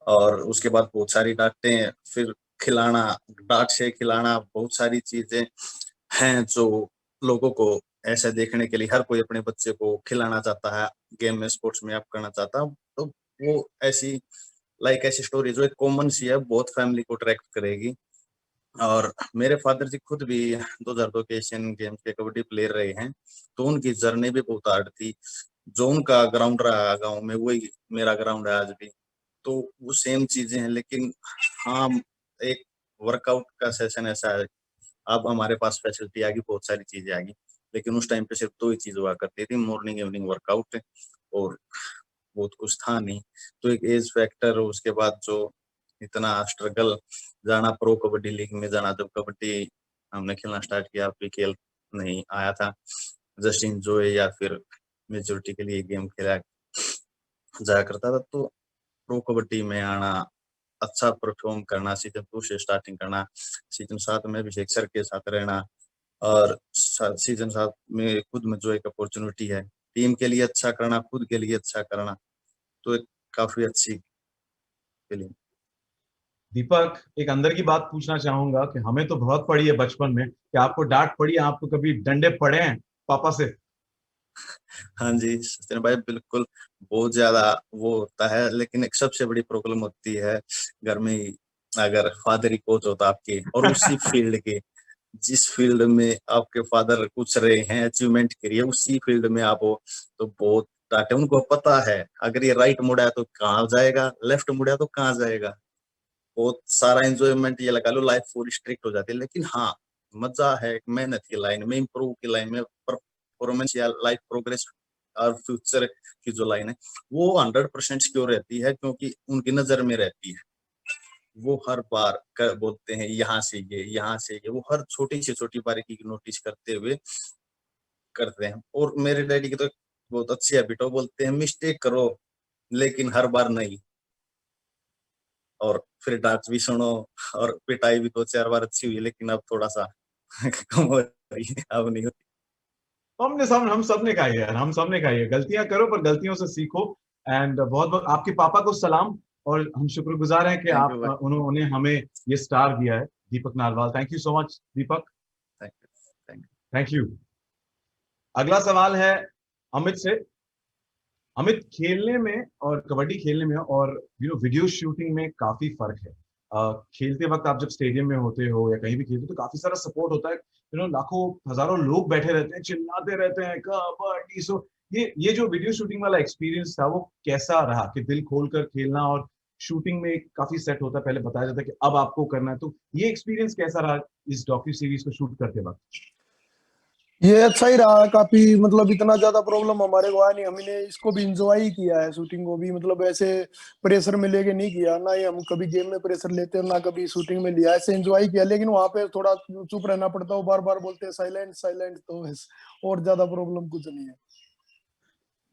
और उसके बाद बहुत सारी डांटें, फिर खिलाना, डांट से खिलाना, बहुत सारी चीजें हैं जो लोगों को ऐसे देखने के लिए हर कोई अपने बच्चे को खिलाना चाहता है, गेम में स्पोर्ट्स में आप करना चाहता है। तो वो ऐसी ऐसी स्टोरी जो एक कॉमन सी है, बहुत फैमिली को अट्रैक्ट करेगी। और मेरे फादर जी खुद भी 2002 के एशियन गेम्स के कबड्डी प्लेयर रहे हैं, तो उनकी जर्नी भी बहुत हार्ड थी। जो उनका ग्राउंड रहा गाँव में, वही मेरा ग्राउंड है आज भी, तो वो सेम चीजें हैं। लेकिन हाँ, एक वर्कआउट का सेशन ऐसा है, अब हमारे पास फैसिलिटी आ गई, बहुत सारी चीजें आ गई, लेकिन उस टाइम पे सिर्फ 2 ही चीज हुआ करती थी, मॉर्निंग इवनिंग वर्कआउट, और बहुत कुछ था नहीं। तो एक एज फैक्टर, उसके बाद जो इतना स्ट्रगल, जाना प्रो कबड्डी लीग में जाना, जब कबड्डी हमने खेलना स्टार्ट किया, पीकेएल नहीं आया था, जस्ट इंजॉय या फिर मेजोरिटी के लिए गेम खेला जाया करता था। तो प्रो कबड्डी में आना, अच्छा परफॉर्म करना, सीजन 2 से स्टार्टिंग करना, सीजन 7 में अभिषेक सर के साथ रहना, और सीजन 7 में खुद में जो एक अपॉर्चुनिटी है टीम के लिए अच्छा करना, खुद के लिए अच्छा करना, तो एक काफी अच्छी फीलिंग। दीपक, एक अंदर की बात पूछना चाहूंगा कि हमें तो बहुत पड़ी है बचपन में, कि आपको डांट पड़ी है, आपको कभी डंडे पड़े हैं पापा से? हाँ जी सचिन भाई, बिल्कुल, बहुत ज्यादा वो होता है, लेकिन एक सबसे बड़ी प्रॉब्लम होती है घर में अगर फादर ही कोच होता आपके और उसी फील्ड के, जिस फील्ड में आपके फादर कुछ रहे हैं, अचीवमेंट करिए, उसी फील्ड में आप हो, तो बहुत डांटे। उनको पता है अगर ये राइट मुड़ा तो कहाँ जाएगा, लेफ्ट मुड़ा तो कहाँ जाएगा। बहुत सारा एंजॉयमेंट ये लगा लो, लाइफ पूरी स्ट्रिक्ट हो जाती है। लेकिन हाँ, मजा है मेहनत की लाइन में, इम्प्रूव की लाइन में, परफॉर्मेंस या लाइफ प्रोग्रेस और फ्यूचर की जो लाइन है वो 100% सिक्योर रहती है, क्योंकि उनकी नजर में रहती है। वो हर बार बोलते हैं यहाँ से ये, यहाँ से ये, वो हर छोटी से छोटी बारीकी की नोटिस करते हुए करते हैं। और मेरे डैडी की तो बहुत अच्छी हैबिट है, बोलते हैं मिस्टेक करो लेकिन हर बार नहीं, और फिर डांट भी सुनो और पिटाई भी 2-4 बार अच्छी हुई, लेकिन अब थोड़ा सा कम हो रही है, अब नहीं होती। हम सब ने खाई है यार, हम सब ने खाई है। गलतियां करो पर गलतियों से सीखो। एंड बहुत बहुत आपके पापा को सलाम, और हम शुक्रगुजार हैं कि Thank आप you, भाई। उन्होंने हमें ये स्टार दिया है, Deepak Narwal. Thank you so much Deepak, thank you. अगला सवाल है अमित से। अमित, खेलने में और कबड्डी खेलने में और वीडियो शूटिंग में काफी फर्क है। खेलते वक्त आप जब स्टेडियम में होते हो या कहीं भी खेलते हो तो काफी सारा सपोर्ट होता है, लाखों हजारों लोग बैठे रहते हैं, चिल्लाते रहते हैं कबड्डी। सो ये जो वीडियो शूटिंग वाला एक्सपीरियंस था वो कैसा रहा, कि दिल खोलकर खेलना और शूटिंग में काफी सेट होता है, पहले बताया जाता है कि अब आपको करना है, तो ये एक्सपीरियंस कैसा रहा इस डॉक्यू सीरीज को शूट करते वक्त? ये अच्छा ही रहा काफी, मतलब इतना ज्यादा प्रॉब्लम हमारे को आया नहीं। हमने इसको भी इंजॉय ही किया है, शूटिंग को भी, मतलब ऐसे प्रेशर में लेके नहीं किया ना ही हम कभी गेम में प्रेशर लेते हैं ना कभी शूटिंग में लिया, ऐसे एंजॉय किया। लेकिन वहां पे थोड़ा चुप रहना पड़ता है, बार बार बोलते हैं साइलेंट साइलेंट, तो और ज्यादा प्रॉब्लम कुछ नहीं है।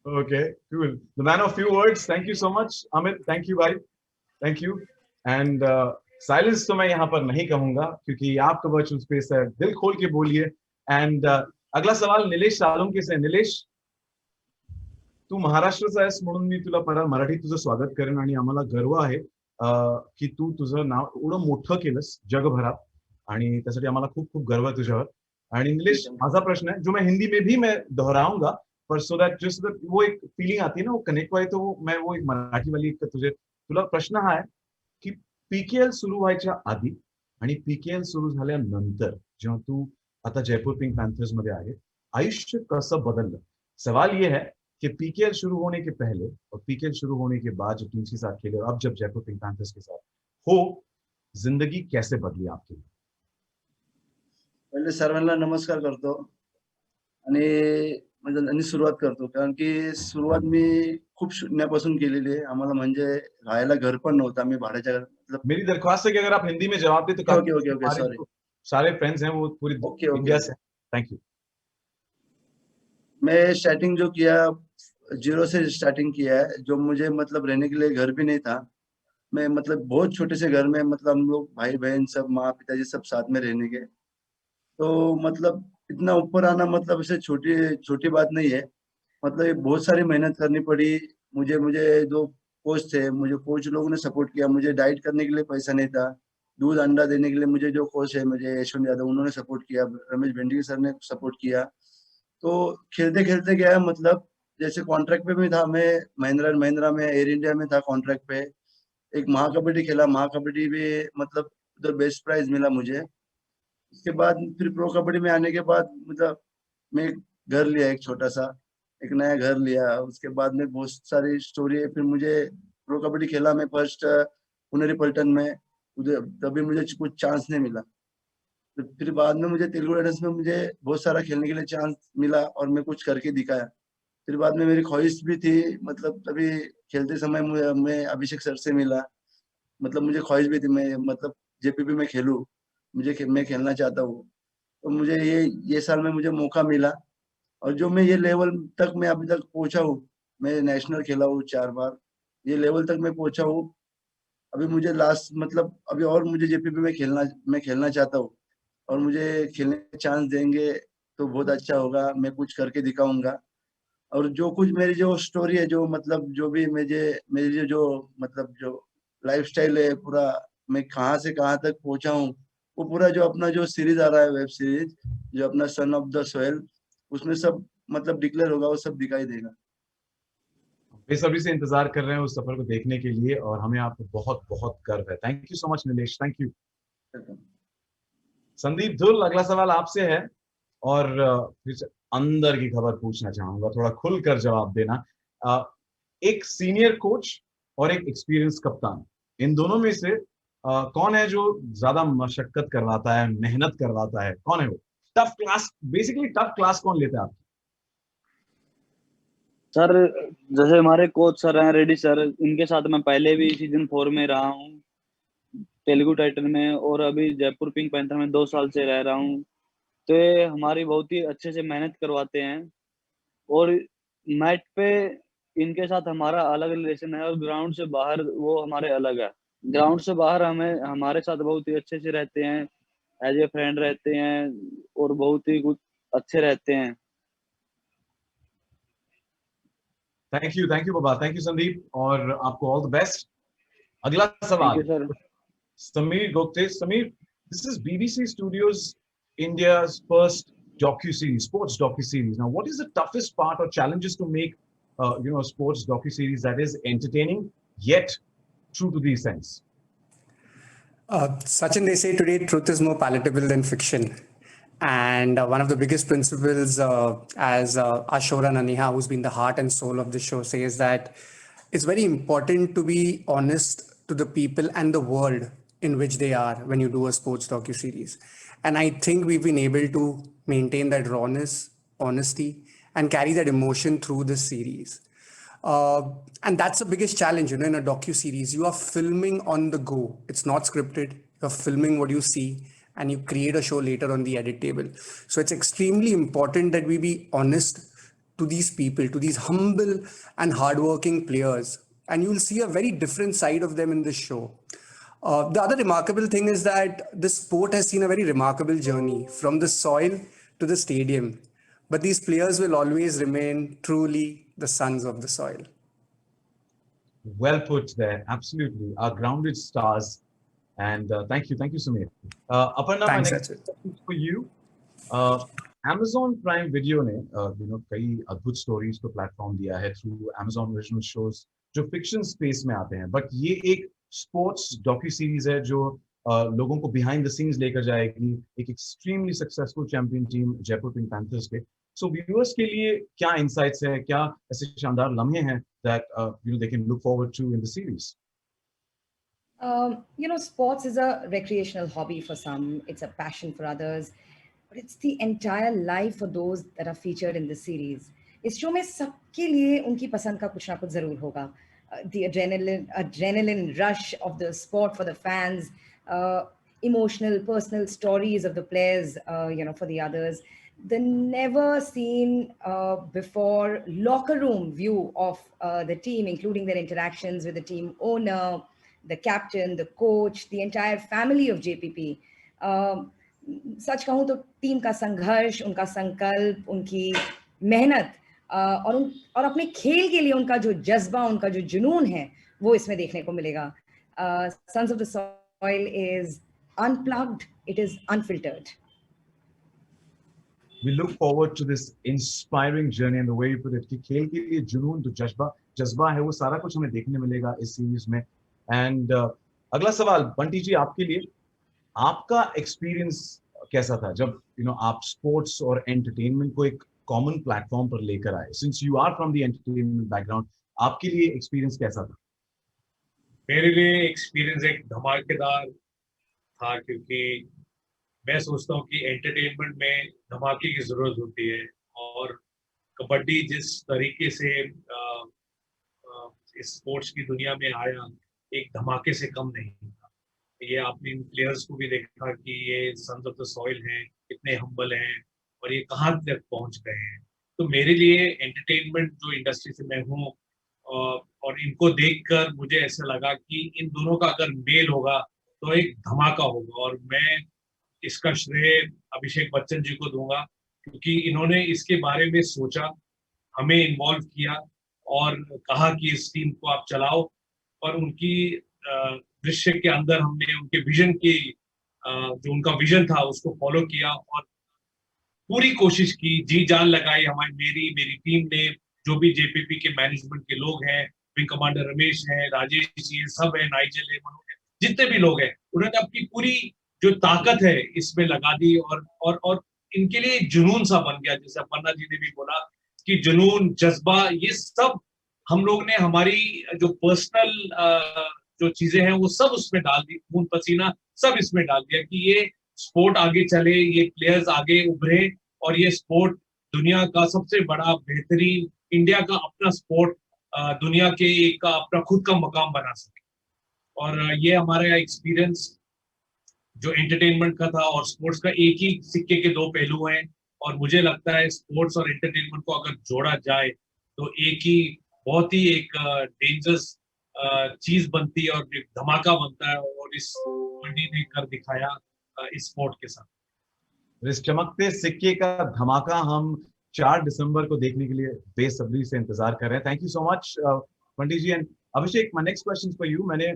Okay, cool. The man of few words. Thank you so much, Amit. Thank you, भाई. Thank you. And silence तो मैं यहाँ पर नहीं कहूँगा क्योंकि आपका वर्चुअल स्पेस है, दिल खोल के बोलिए। And अगला सवाल निलेश साळुंके से। निलेश, तू महाराष्ट्राचा आहेस म्हणून मी तुला मराठीत तुझं स्वागत करेन, आणि आम्हाला गर्व आहे की तू तुझं नाव एवढं मोठं केलंस जगभरात, आणि त्यासाठी आम्हाला खूप खूप गर्व आहे तुझ्यावर। आणि निलेश, माझा प्रश्न है जो मैं हिंदी में भी मैं दोहराऊंगा, पर सो दैट वो एक फीलिंग आती है ना, वो कनेक्ट व्हाय, तो मैं वो एक मराठी वाली तुला प्रश्न हा आहे की पीकेएल सुरू व्हायच्या आधी आणि पीकेएल सुरू झाल्यानंतर जेव्हा तू आता जयपुर पिंक पैंथर्स मध्ये आहे, आयुष्य कसं बदललं? सवाल ये है कि पीकेएल शुरू होने के पहले और पीकेएल शुरू होने के बाद जो टीम के साथ खेले, अब जब जयपुर पिंक पैंथर्स के साथ हो, जिंदगी कैसे बदली आपकी? पहिले सर्वांना नमस्कार करतो आणि सुरुवात करतो, कारण की सुरुवात मी खूप शून्यापासून केलेली आहे। आम्हाला म्हणजे राहायला घर पण नव्हतं, आम्ही भाड्याच्या मतलब मेरी दरख्वास्त है कि अगर आप हिंदी में जवाब दें तो ओके ओके ओके सॉरी, सारे फ्रेंड्स हैं वो पूरी इंडिया से। Thank you. मैं स्टार्टिंग जो किया 0 से स्टार्टिंग किया है, जो मुझे मतलब रहने के लिए घर भी नहीं था। मैं मतलब बहुत छोटे से घर में, मतलब हम लोग भाई बहन सब, माँ पिताजी सब साथ में रहने के, तो मतलब इतना ऊपर आना मतलब ऐसे छोटी छोटी बात नहीं है। मतलब ये बहुत सारी मेहनत करनी पड़ी मुझे। मुझे जो कोच थे, मुझे कोच लोगों ने सपोर्ट किया। मुझे डाइट करने के लिए पैसा नहीं था, दूध अंडा देने के लिए मुझे जो कोच है मुझे यशवंत यादव, उन्होंने सपोर्ट किया, रमेश भेंडी सर ने सपोर्ट किया। तो खेलते खेलते गया, मतलब जैसे कॉन्ट्रैक्ट पे भी था मैं, महिंद्रा में, एयर इंडिया में था कॉन्ट्रैक्ट पे। एक महाकबड्डी खेला, महाकबड्डी भी मतलब उधर बेस्ट प्राइज मिला मुझे। उसके बाद फिर प्रो कबड्डी में आने के बाद मतलब मैं घर लिया, एक छोटा सा एक नया घर लिया। उसके बाद में बहुत सारी स्टोरी है। फिर मुझे प्रो कबड्डी खेला मैं फर्स्ट पुनेरी पलटन में, उधर तभी मुझे कुछ चांस नहीं मिला। तो फिर बाद में मुझे तेलुगु राइडर्स में मुझे बहुत सारा खेलने के लिए चांस मिला और मैं कुछ करके दिखाया। फिर बाद में मेरी ख्वाहिश भी थी, मतलब तभी खेलते समय मैं अभिषेक सर से मिला, मतलब मुझे ख्वाहिश भी थी मैं मतलब जेपीपी में खेलूं, मैं खेलना चाहता हूँ। तो मुझे ये साल में मुझे मौका मिला, और जो मैं ये लेवल तक मैं अभी तक पहुंचा हूँ, मैं नेशनल खेला हूँ 4 बार, ये लेवल तक मैं पहुंचा हूँ। अभी मुझे लास्ट मतलब अभी और मुझे जेपीपी में खेलना चाहता हूँ, और मुझे खेलने का चांस देंगे तो बहुत अच्छा होगा, मैं कुछ करके दिखाऊंगा। और जो कुछ मेरी जो स्टोरी है, जो मतलब जो भी मेरी जो मतलब जो लाइफस्टाइल है पूरा, मैं कहाँ से कहाँ तक पहुंचा हूँ, वो पूरा जो अपना जो सीरीज आ रहा है, वेब सीरीज जो अपना सन ऑफ द सोइल, उसमें सब मतलब डिक्लेयर होगा, वो सब दिखाई देगा। बेसब्री से इंतजार कर रहे हैं उस सफर को देखने के लिए और हमें आप पे बहुत बहुत गर्व है। Thank you so much Nilesh, thank you. Sandeep धुल, अगला सवाल आपसे है और फिर से अंदर की खबर पूछना चाहूंगा, थोड़ा खुलकर जवाब देना। एक सीनियर कोच और एक एक्सपीरियंस कप्तान, इन दोनों में से कौन है जो ज्यादा मशक्कत करवाता है, मेहनत करवाता है, कौन है वो? Tough class, basically tough class कौन लेता है आप? सर जैसे हमारे कोच सर हैं रेड्डी सर, इनके साथ मैं पहले भी सीजन 4 में रहा हूँ, तेलुगु टाइटन में, और अभी जयपुर पिंक पैंथर में 2 साल से रह रहा हूँ। तो ये हमारी बहुत ही अच्छे से मेहनत करवाते हैं और मैच पे इनके साथ हमारा अलग रिलेशन है और ग्राउंड से बाहर वो हमारे अलग है। ग्राउंड से बाहर हमारे साथ बहुत ही अच्छे से रहते हैं, एज ए फ्रेंड रहते हैं और बहुत ही कुछ अच्छे रहते हैं। थैंक यू बाबा, थैंक यू संदीप, और आपको ऑल द बेस्ट। अगला सवाल Sameer Gogte. Sameer, this is BBC Studios India's first docu-series, sports docu-series. Now, what is the toughest part or challenges to make, a sports docu-series that is entertaining yet true to the essence? Sachin, they say today truth is more palatable than fiction. And one of the biggest principles, as Ashora Naniha, who's been the heart and soul of the show, says that it's very important to be honest to the people and the world in which they are when you do a sports docu-series. And I think we've been able to maintain that rawness, honesty, and carry that emotion through this series. And that's the biggest challenge, in a docu-series. You are filming on the go. It's not scripted. You're filming what you see, and you create a show later on the edit table. So it's extremely important that we be honest to these people, to these humble and hardworking players. And you'll see a very different side of them in this show. The other remarkable thing is that this sport has seen a very remarkable journey from the soil to the stadium. But these players will always remain truly the sons of the soil. Well put there, absolutely. Our grounded stars. And thank you, Samir. Aparna, my next question for you. Amazon Prime Video ने कई अद्भुत स्टोरीज को प्लेटफॉर्म दिया है थ्रू Amazon ओरिजिनल शोज जो फिक्शन स्पेस में आते हैं, बट ये एक स्पोर्ट्स डॉक्यू सीरीज है जो लोगों को बिहाइंड द सीन्स लेकर जाएगी एक extremely successful champion team Jaipur pink panthers के। सो व्यूअर्स के लिए क्या इनसाइट्स है, क्या ऐसे शानदार लम्हे हैं that they can look forward to in the series? Sports is a recreational hobby for some, it's a passion for others, but it's the entire life for those that are featured in this series. इस शो में सबके लिए उनकी पसंद का कुछ ना कुछ जरूर होगा. The adrenaline rush of the sport for the fans, emotional, personal stories of the players, for the others, the never seen before locker room view of the team, including their interactions with the team owner, the captain, the coach, the entire family of JPP. सच कहूँ तो टीम का संघर्ष, उनका संकल्प, उनकी मेहनत और अपने खेल के लिए उनका जो जज्बा, उनका जो जुनून है, वो इसमें देखने को मिलेगा. Sons of the Soil is unplugged, it is unfiltered. We look forward to this inspiring journey and the way you put it कि खेल के लिए जुनून, जो जज्बा है, वो सारा कुछ हमें देखने मिलेगा इस सीरीज में. एंड अगला सवाल बंटी जी आपके लिए, आपका एक्सपीरियंस कैसा था जब आप स्पोर्ट्स और एंटरटेनमेंट को एक कॉमन प्लेटफॉर्म पर लेकर आए? Since you are from the entertainment background, आपके लिए एक्सपीरियंस कैसा था? मेरे लिए एक्सपीरियंस एक धमाकेदार था, क्योंकि मैं सोचता हूँ कि एंटरटेनमेंट में धमाके की जरूरत होती है, और कबड्डी जिस तरीके से इस स्पोर्ट्स की दुनिया में आया, एक धमाके से कम नहीं था. ये आपने इन प्लेयर्स को भी देखा कि ये सन्स ऑफ द सॉइल हैं, कितने हम्बल हैं और ये कहाँ तक पहुंच गए हैं. तो मेरे लिए एंटरटेनमेंट जो इंडस्ट्री से मैं हूँ, और इनको देखकर मुझे ऐसा लगा कि इन दोनों का अगर मेल होगा तो एक धमाका होगा. और मैं इसका श्रेय अभिषेक बच्चन जी को दूंगा, क्योंकि इन्होंने इसके बारे में सोचा, हमें इन्वॉल्व किया और कहा कि इस टीम को आप चलाओ, और उनकी दृश्य के अंदर हमने उनके विजन की जो उनका विजन था उसको फॉलो किया और पूरी कोशिश की, जी जान लगाई मेरी टीम ने जो भी जेपीपी के मैनेजमेंट के लोग हैं, विंग कमांडर रमेश हैं, राजेश जी हैं, सब है, नाइजल है, मनोज है, जितने भी लोग हैं, उन्होंने अपनी पूरी जो ताकत है इसमें लगा दी और इनके लिए जुनून सा बन गया, जैसे अपर्णा जी ने भी बोला कि जुनून, जज्बा, ये सब हम लोग ने हमारी जो पर्सनल जो चीजें हैं वो सब उसमें डाल दी, खून पसीना सब इसमें डाल दिया कि ये स्पोर्ट आगे चले, ये प्लेयर्स आगे उभरे और ये स्पोर्ट दुनिया का सबसे बड़ा बेहतरीन, इंडिया का अपना स्पोर्ट दुनिया के एक अपना खुद का मकाम बना सके। और ये हमारा एक्सपीरियंस जो एंटरटेनमेंट का था और स्पोर्ट्स का, एक ही सिक्के के दो पहलू हैं और मुझे लगता है स्पोर्ट्स और एंटरटेनमेंट को अगर जोड़ा जाए तो एक ही बहुत ही एक डेंजरस चीज बनती है और एक धमाका बनता है, और इस कबड्डी ने कर दिखाया इस स्पोर्ट के साथ। इस चमकते सिक्के का धमाका हम 4 दिसंबर को देखने के लिए बेसब्री से इंतजार कर रहे हैं। Thank you so much Pandit ji. And Abhishek, my next question for you. मैंने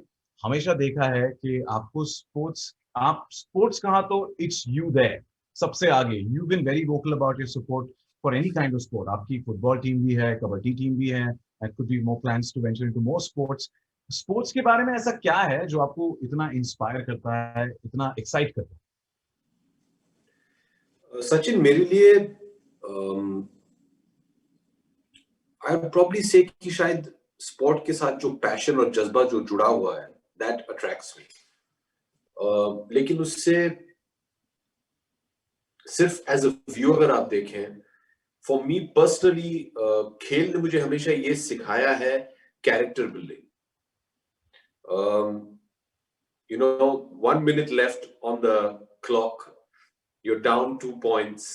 हमेशा देखा है कि आपको स्पोर्ट्स कहा तो इट्स यू देयर सबसे आगे। You been very vocal about your support for any kind of sport. आपकी फुटबॉल टीम भी है, कबड्डी टीम भी है, and could be more plans to venture into more sports के बारे में ऐसा क्या है जो आपको इतना इंस्पायर करता है, इतना एक्साइट करता है? सचिन, मेरे लिए आई वुड प्रॉब्ली से कि शायद स्पोर्ट के साथ जो पैशन और जज्बा जो जुड़ा हुआ है, दैट अट्रैक्ट्स मी। लेकिन उससे सिर्फ एज अ व्यू अगर आप देखें, फॉर मी पर्सनली खेल ने मुझे हमेशा ये सिखाया है character building. You know, 1 minute left on the clock, you're down 2 points,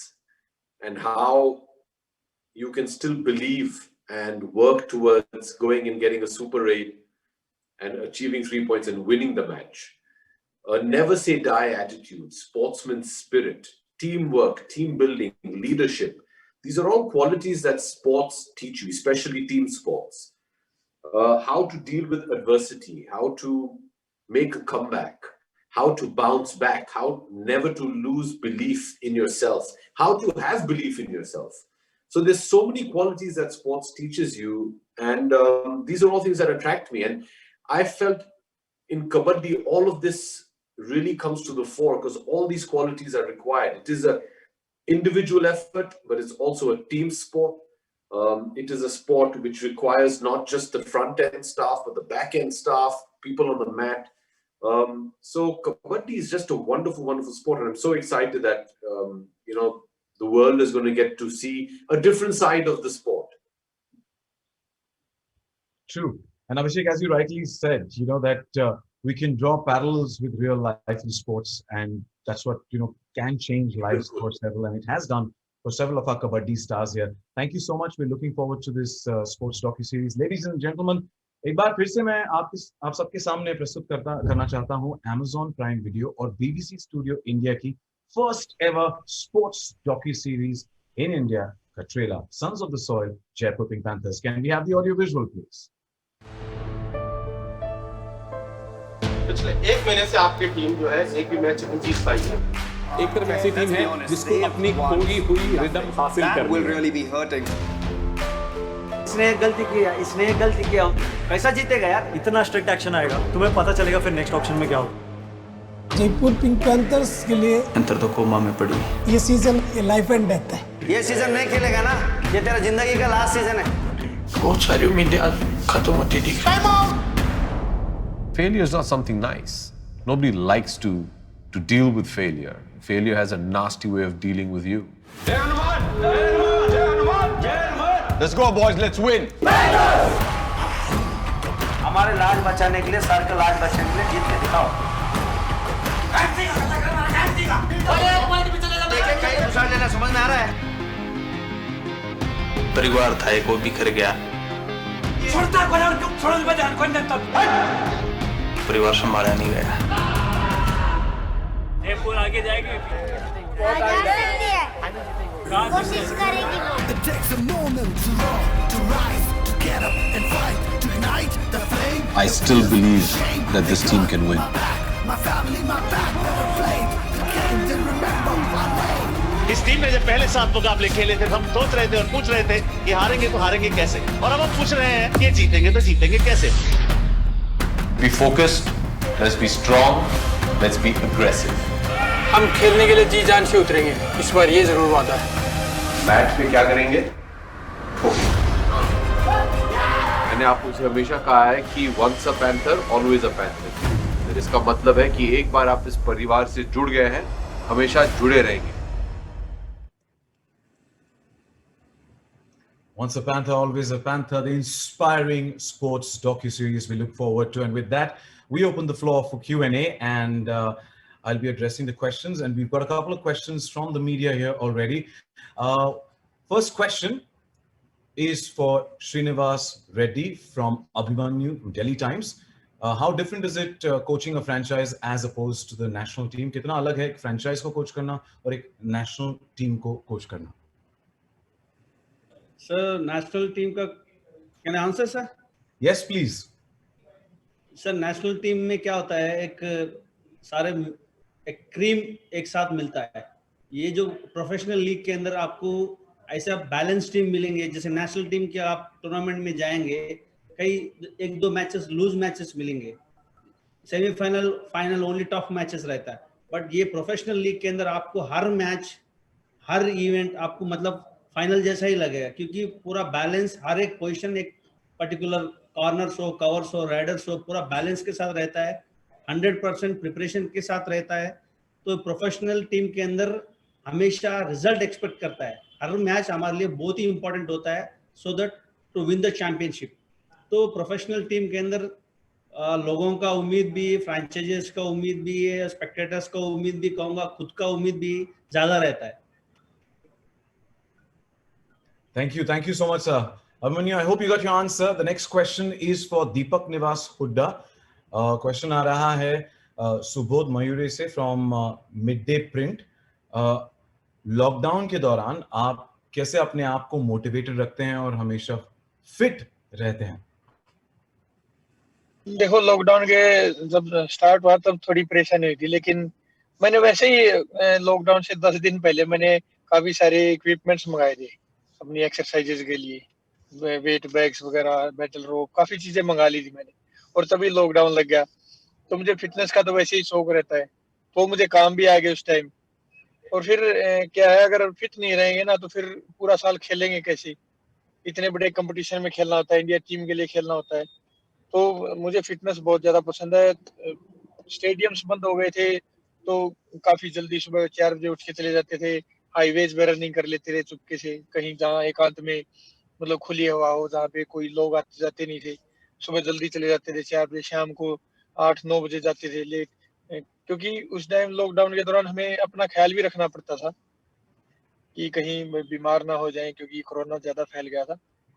and how you can still believe and work towards going and getting a Super 8 and achieving 3 points and winning the match. A never say die attitude, sportsman's spirit, teamwork, team building, leadership. These are all qualities that sports teach you, especially team sports. How to deal with adversity, how to make a comeback, how to bounce back, how never to lose belief in yourself, how to have belief in yourself. So there's so many qualities that sports teaches you, and these are all things that attract me. And I felt in Kabaddi, all of this really comes to the fore because all these qualities are required. It is an individual effort, but it's also a team sport. It is a sport which requires not just the front end staff, but the back end staff, people on the mat. So Kabaddi is just a wonderful, wonderful sport, and I'm so excited that you know, the world is going to get to see a different side of the sport. True. And Abhishek, as you rightly said, you know that we can draw parallels with real life in sports, and that's what, you know, can change lives for several, and it has done for several of our Kabaddi stars here. Thank you so much. We're looking forward to this sports docu-series. Ladies and gentlemen, एक बार फिर से मैं आप सबके सामने प्रस्तुत करना चाहता हूँ Amazon Prime Video और BBC Studio India की first ever sports docu-series in India का trailer, Sons of the Soil, Jaipur Pink Panthers. Can we have the audio visual, please? पिछले 1 महीने से आपकी टीम जो है एक भी मैच नहीं जीत पाई है। एक तरफ ऐसी टीम है जिसको अपनी खोई हुई रिदम हासिल करनी है। इसने एक गलती किया, कैसा जीतेगा यार? इतना स्ट्रिक्ट एक्शन आएगा, तुम्हें पता चलेगा फिर नेक्स्ट ऑप्शन में क्या होगा। जयपुर पिंक पैंथर्स के लिए अंतर तो कोमा में पड़ी। ये सीजन ये लाइफ एंड डेथ है। ये सीजन नहीं खेलेगा ना, ये तेरा जिंदगी का लास्ट सीजन है। बहुत सारी उम्मीदें खत्म होती दिख रही। Failure is not something nice. Nobody likes to deal with failure. Failure has a nasty way of dealing with you. Let's go, boys. Let's win. हमारे लाज बचाने के लिए, सर का लाज बचाने के लिए जीत के दिखाओ। लेना समझ में आ रहा है? परिवार था एक, वो बिखर गया। परिवार संभाला नहीं गया। जयपुर आगे जाएगी। कोशिश करेगी वो। It takes a moment to rise, to get up and fight, to ignite the flame. I still believe that this team can win. My family, my back, better played the game, then remember my name. इस टीम ने जब पहले 7 मुकाबले खेले थे, हम सोच रहे थे और पूछ रहे थे कि हारेंगे तो हारेंगे कैसे, और अब हम पूछ रहे हैं कि जीतेंगे तो जीतेंगे कैसे। Be focused, let's be strong, let's be aggressive. हम खेलने के लिए जी जान से उतरेंगे, इस बार ये जरूर वादा है। मैच में क्या करेंगे? मैंने आपको हमेशा कहा है कि once a panther, always a panther। इसका मतलब है कि एक बार आप इस परिवार से जुड़ गए हैं, हमेशा जुड़े रहेंगे। Once a Panther, always a Panther, the inspiring sports docu-series we look forward to. And with that, we open the floor for Q&A, and I'll be addressing the questions. And we've got a couple of questions from the media here already. First question is for Srinivas Reddy from Abhimanyu Delhi Times. How different is it coaching a franchise as opposed to the national team? कितना अलग है एक franchise को coach करना और एक national team को coach करना? Sir, national team का can I answer sir? Yes, please. Sir, national team में क्या होता है, एक क्रीम एक साथ मिलता है। ये जो प्रोफेशनल लीग के अंदर आपको ऐसा बैलेंस टीम मिलेंगे, जैसे नेशनल टीम के आप टूर्नामेंट में जाएंगे, कई 1-2 मैचेस लूज मैचेस मिलेंगे, semifinal final only tough matches रहता है। बट ये प्रोफेशनल लीग के अंदर आपको हर मैच हर इवेंट आपको मतलब फाइनल जैसा ही लगेगा, क्योंकि पूरा बैलेंस, हर एक पोजीशन एक पर्टिकुलर कॉर्नर्स हो, कवर्स हो, राइडर्स हो, पूरा बैलेंस के साथ रहता है, 100% प्रिपरेशन के साथ रहता है। तो प्रोफेशनल टीम के अंदर हमेशा रिजल्ट एक्सपेक्ट करता है। हर मैच हमारे लिए बहुत ही इंपॉर्टेंट होता है, so that to win the championship. तो प्रोफेशनल टीम के अंदर लोगों का उम्मीद भी, फ्रेंचाइजीज का उम्मीद भी है, स्पेक्टेटर्स का उम्मीद भी कहूँगा, खुद का उम्मीद भी ज़्यादा रहता है। Thank you so much, sir. Abhimanyu, I hope you got your answer. The next question is for Deepak Nivas Hooda. Question आ रहा है सुबोध मयूरे से from Midday Print. लॉकडाउन के दौरान आप कैसे अपने आप को मोटिवेटेड रखते हैं और हमेशा फिट रहते हैं? देखो, लॉकडाउन के जब स्टार्ट हुआ तब थोड़ी परेशानी हुई थी, लेकिन मैंने वैसे ही लॉकडाउन से 10 दिन पहले मैंने काफी सारे इक्विपमेंट्स मंगाए थे अपनी एक्सरसाइजेज के लिए, वेट बैग्स वगैरह, बैटल रोप, काफी चीजें मंगा ली थी मैंने, और तभी लॉकडाउन लग गया। तो मुझे फिटनेस का तो वैसे ही शौक रहता है, तो मुझे काम भी आ गया उस टाइम। और फिर क्या है, अगर फिट नहीं रहेंगे ना तो फिर पूरा साल खेलेंगे कैसे? इतने बड़े कंपटीशन में खेलना होता है, इंडिया टीम के लिए खेलना होता है, तो मुझे फिटनेस बहुत ज्यादा पसंद है। स्टेडियम्स बंद हो गए थे तो काफी जल्दी सुबह 4 बजे उठ के चले जाते थे, हाईवेज में रनिंग कर लेते थे चुपके से, कहीं जहाँ एकांत में मतलब खुली हवा हो, जहाँ पे कोई लोग आते जाते नहीं थे। सुबह जल्दी चले जाते थे 4 बजे, शाम को 8-9 बजे जाते थे लेट, क्योंकि उस टाइम लॉकडाउन के दौरान हमें अपना ख्याल भी रखना पड़ता था कि कहीं बीमार ना हो जाए, क्योंकि कोरोना ज्यादा फैल गया था।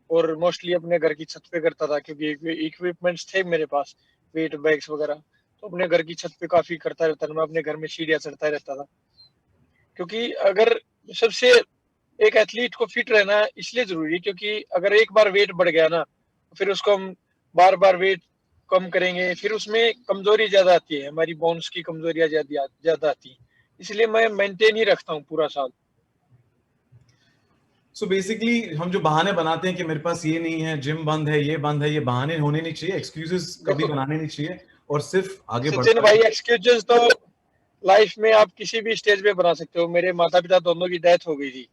और मोस्टली अपने घर की छत पे करता था, क्योंकि इक्विपमेंट्स थे मेरे पास, वेट बैग्स वगैरह, तो अपने घर की छत पे काफी करता रहता था। मैं अपने घर में सीढ़ियाँ चढ़ता रहता था, क्योंकि अगर सबसे एक एथलीट को फिट रहना इसलिए जरूरी है, क्योंकि अगर एक बार वेट बढ़ गया ना, फिर उसको हम बार बार वेट कम करेंगे, फिर उसमें कमजोरी ज्यादा आती है, हमारी बोन्स की कमजोरियां ज्यादा आती है। इसलिए मैं मेंटेन ही रखता हूँ पूरा साल। So basically हम जो बहाने बनाते हैं कि मेरे पास ये नहीं है, जिम बंद है, ये बंद है, ये बहाने होने नहीं चाहिए, एक्सक्यूजेस कभी बनाने नहीं चाहिए, और सिर्फ आगे बढ़ना। सचिन भाई, एक्सक्यूजेस तो लाइफ में आप किसी भी स्टेज पे बना सकते हो। मेरे माता पिता दोनों की डेथ हो गई थी,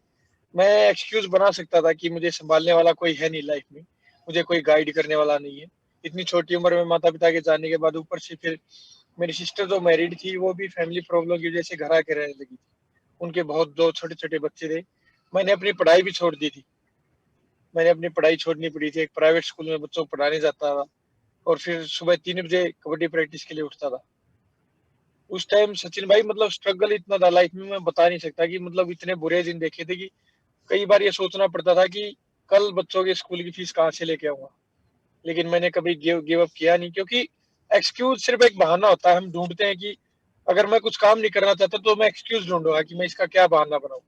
मैं एक्सक्यूज बना सकता था कि मुझे संभालने वाला कोई है नहीं लाइफ में, मुझे कोई गाइड करने वाला नहीं है। इतनी छोटी उम्र में माता पिता के जाने के बाद ऊपर से फिर मेरी सिस्टर जो मैरिड थी, वो भी फैमिली प्रॉब्लम की वजह से घर आके रहने लगी थी। उनके बहुत 2 छोटे छोटे बच्चे थे। मैंने अपनी पढ़ाई भी छोड़ दी थी, मैंने अपनी पढ़ाई छोड़नी पड़ी थी। एक प्राइवेट स्कूल में बच्चों को पढ़ाने जाता था, और फिर सुबह 3 बजे कबड्डी प्रैक्टिस के लिए उठता था। उस टाइम सचिन भाई मतलब स्ट्रगल इतना था लाइफ में, मैं बता नहीं सकता कि मतलब इतने बुरे दिन देखे थे कि कई बार ये सोचना पड़ता था कि कल बच्चों के स्कूल की फीस कहाँ से लेके आऊंगा। लेकिन मैंने कभी गिव अप किया नहीं, क्योंकि एक्सक्यूज सिर्फ एक बहाना होता है। हम ढूंढते हैं कि अगर मैं कुछ काम नहीं करना चाहता तो मैं एक्सक्यूज ढूंढूंगा कि मैं इसका क्या बहाना बनाऊं।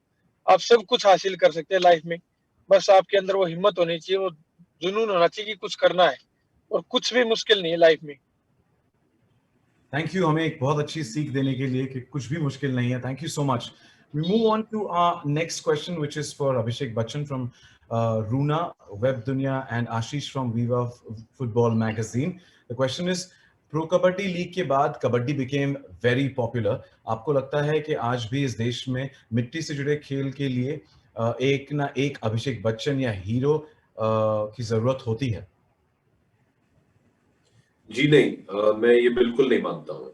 आप सब कुछ हासिल कर सकते हैं लाइफ में, बस आपके अंदर वो हिम्मत होनी चाहिए, वो जुनून होना चाहिए कि कुछ करना है, और कुछ भी मुश्किल नहीं है लाइफ में। थैंक यू, हमें एक बहुत अच्छी सीख देने के लिए कि कुछ भी मुश्किल नहीं है। Thank you so much. We move on to our next question, which is for Abhishek Bachchan from Runa, Web Dunya, and Ashish from Viva Football Magazine. The question is, Pro Kabaddi League के बाद कबड्डी became very popular. आपको लगता है कि आज भी इस देश में मिट्टी से जुड़े खेल के लिए एक ना एक अभिषेक बच्चन या हीरो की जरूरत होती है? जी नहीं, मैं ये बिल्कुल नहीं मानता हूँ।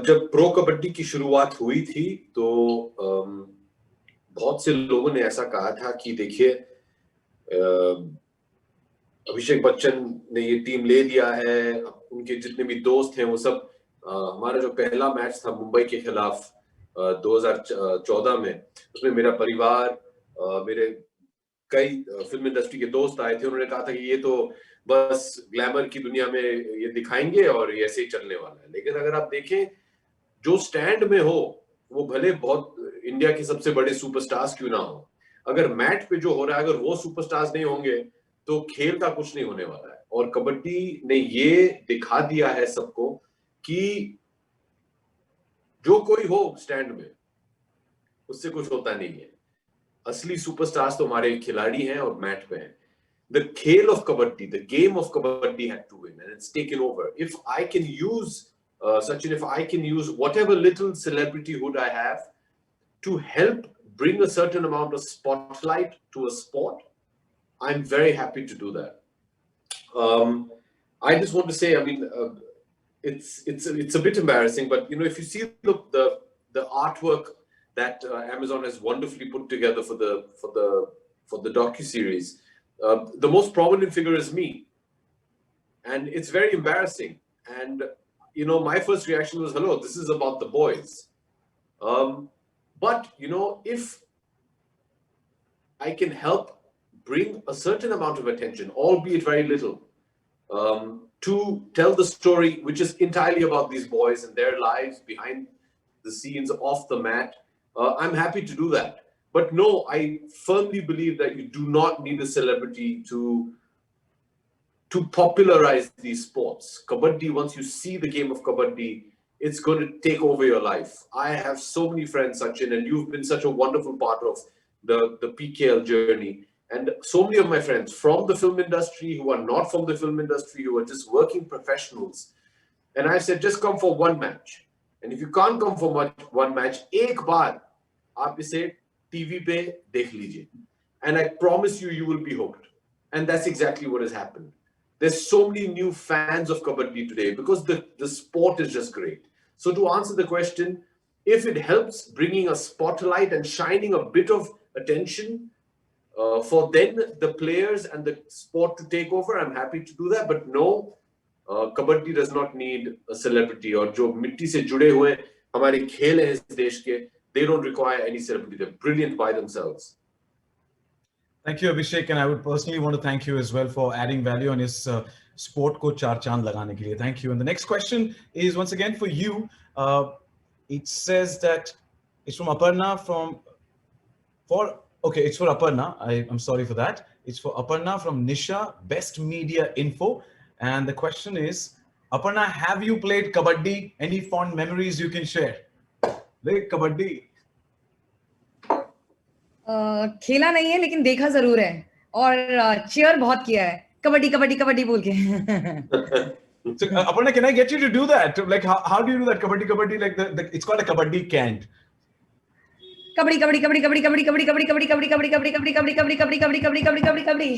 जब प्रो कबड्डी की शुरुआत हुई थी तो बहुत से लोगों ने ऐसा कहा था कि देखिए अभिषेक बच्चन ने ये टीम ले दिया है, उनके जितने भी दोस्त हैं वो सब, हमारा जो पहला मैच था मुंबई के खिलाफ 2014 में, उसमें मेरा परिवार, मेरे कई फिल्म इंडस्ट्री के दोस्त आए थे। उन्होंने कहा था कि ये तो बस ग्लैमर की दुनिया में ये दिखाएंगे और ये ऐसे ही चलने वाला है। लेकिन अगर आप देखें जो स्टैंड में हो वो भले बहुत इंडिया के सबसे बड़े सुपरस्टार्स क्यों ना हो, अगर मैट पे जो हो रहा है अगर वो सुपरस्टार्स नहीं होंगे तो खेल का कुछ नहीं होने वाला है। और कबड्डी ने ये दिखा दिया है सबको कि जो कोई हो स्टैंड में उससे कुछ होता नहीं है। असली सुपरस्टार्स तो हमारे खिलाड़ी हैं और मैट पे हैं। The खेल of kabaddi, the game of kabaddi had to win and it's taken over. If I can use, Sachin, if I can use whatever little celebrity hood I have to help bring a certain amount of spotlight to a sport, I'm very happy to do that. I just want to say, I mean, it's a bit embarrassing, but you know, if you see the artwork that Amazon has wonderfully put together for the docu-series, the most prominent figure is me, and it's very embarrassing. And you know, my first reaction was, hello, this is about the boys. But you know, if I can help bring a certain amount of attention, albeit very little, to tell the story which is entirely about these boys and their lives behind the scenes, off the mat, I'm happy to do that. But no, I firmly believe that you do not need a celebrity to popularize these sports. Kabaddi, once you see the game of Kabaddi, it's going to take over your life. I have so many friends, Sachin, and you've been such a wonderful part of the PKL journey. And so many of my friends from the film industry, who are not from the film industry, who are just working professionals. And I said, just come for one match. And if you can't come for one match, ek baar, aap ise TV pe dekh lijiye. And I promise you, you will be hooked. And that's exactly what has happened. There's so many new fans of Kabaddi today because the sport is just great. So to answer the question, if it helps bringing a spotlight and shining a bit of attention for then the players and the sport to take over, I'm happy to do that. But no, Kabaddi does not need a celebrity. Or jo mitti se jude hue hamare khel hai is desh ke, they don't require any celebrity. They're brilliant by themselves. Thank you, Abhishek, and I would personally want to thank you as well for adding value on his sport ko char chand lagane ke liye. Thank you. And the next question is once again for you. It says that it's from Aparna it's for Aparna. I'm sorry for that. It's for Aparna from Nisha, Best Media Info. And the question is, Aparna, have you played Kabaddi? Any fond memories you can share? Play Kabaddi. खेला नहीं है लेकिन देखा जरूर है और चीयर बहुत किया है कबड्डी कबड्डी कबड्डी बोल के. So, Aparna, can I get you to do that? Like, how do you do that? Kabaddi, kabaddi, like it's called a kabaddi cant. Kabaddi kabaddi kabaddi kabaddi kabaddi kabaddi kabaddi kabaddi kabaddi kabaddi kabaddi kabaddi kabaddi kabaddi kabaddi kabaddi kabaddi kabaddi.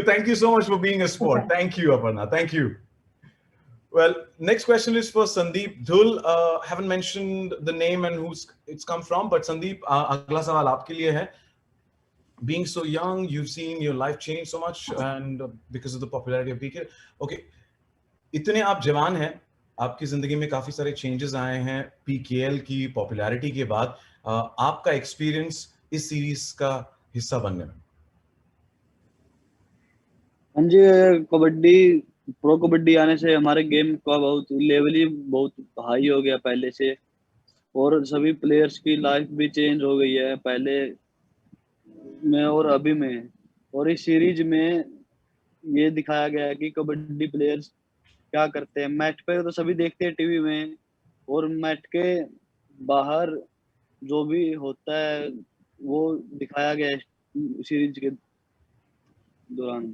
Thank you so much for being a sport. Thank you, Aparna. Thank you. Well, next question is for Sandeep Dhul. Haven't mentioned the name and who's it's come from, but Sandeep, अगला सवाल आपके लिए है. Being so young, you've seen your life change so much, and because of the popularity of PKL. Okay, इतने आप जवान हैं, आपकी जिंदगी में काफी सारे changes आए हैं PKL की popularity के बाद. आपका experience इस series का हिस्सा बनने में? हाँ जी, कबड्डी प्रो कबड्डी आने से हमारे गेम का बहुत लेवल ही बहुत हाई हो गया पहले से, और सभी प्लेयर्स की लाइफ भी चेंज हो गई है पहले में और अभी में. और इस सीरीज में ये दिखाया गया है कि कबड्डी प्लेयर्स क्या करते हैं. मैच पे तो सभी देखते हैं टीवी में, और मैच के बाहर जो भी होता है वो दिखाया गया है सीरीज के दौरान।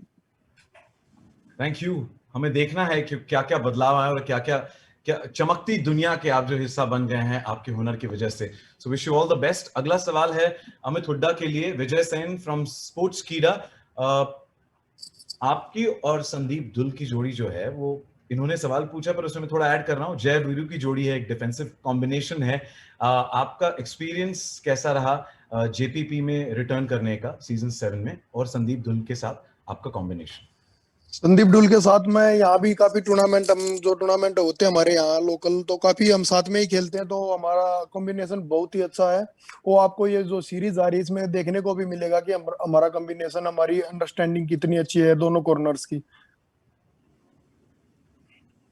Thank you. हमें देखना है कि क्या क्या बदलाव आए और क्या क्या चमकती दुनिया के आप जो हिस्सा बन गए हैं आपके हुनर की वजह से। So wish you all the best. अगला सवाल है अमित हुड्डा के लिए। विजय सेन फ्रॉम स्पोर्ट्स कीड़ा। आपकी और संदीप दुल की जोड़ी जो है वो, इन्होंने सवाल पूछा पर उसमें मैं थोड़ा ऐड कर रहा हूँ। जय वीरू की जोड़ी है, एक डिफेंसिव कॉम्बिनेशन है। आपका एक्सपीरियंस कैसा रहा जेपीपी में रिटर्न करने का सीजन 7 में, और संदीप दुल के साथ आपका कॉम्बिनेशन? संदीप डुल के साथ मैं यहाँ भी काफी टूर्नामेंट, हम जो टूर्नामेंट होते हैं हमारे यहाँ लोकल, तो काफी हम साथ में ही खेलते हैं, तो हमारा कॉम्बिनेशन बहुत ही अच्छा है। वो आपको ये जो सीरीज आ रही है इसमें देखने को भी मिलेगा कि हमारा कॉम्बिनेशन, हमारी अंडरस्टैंडिंग कितनी अच्छी है दोनों कॉर्नर्स की।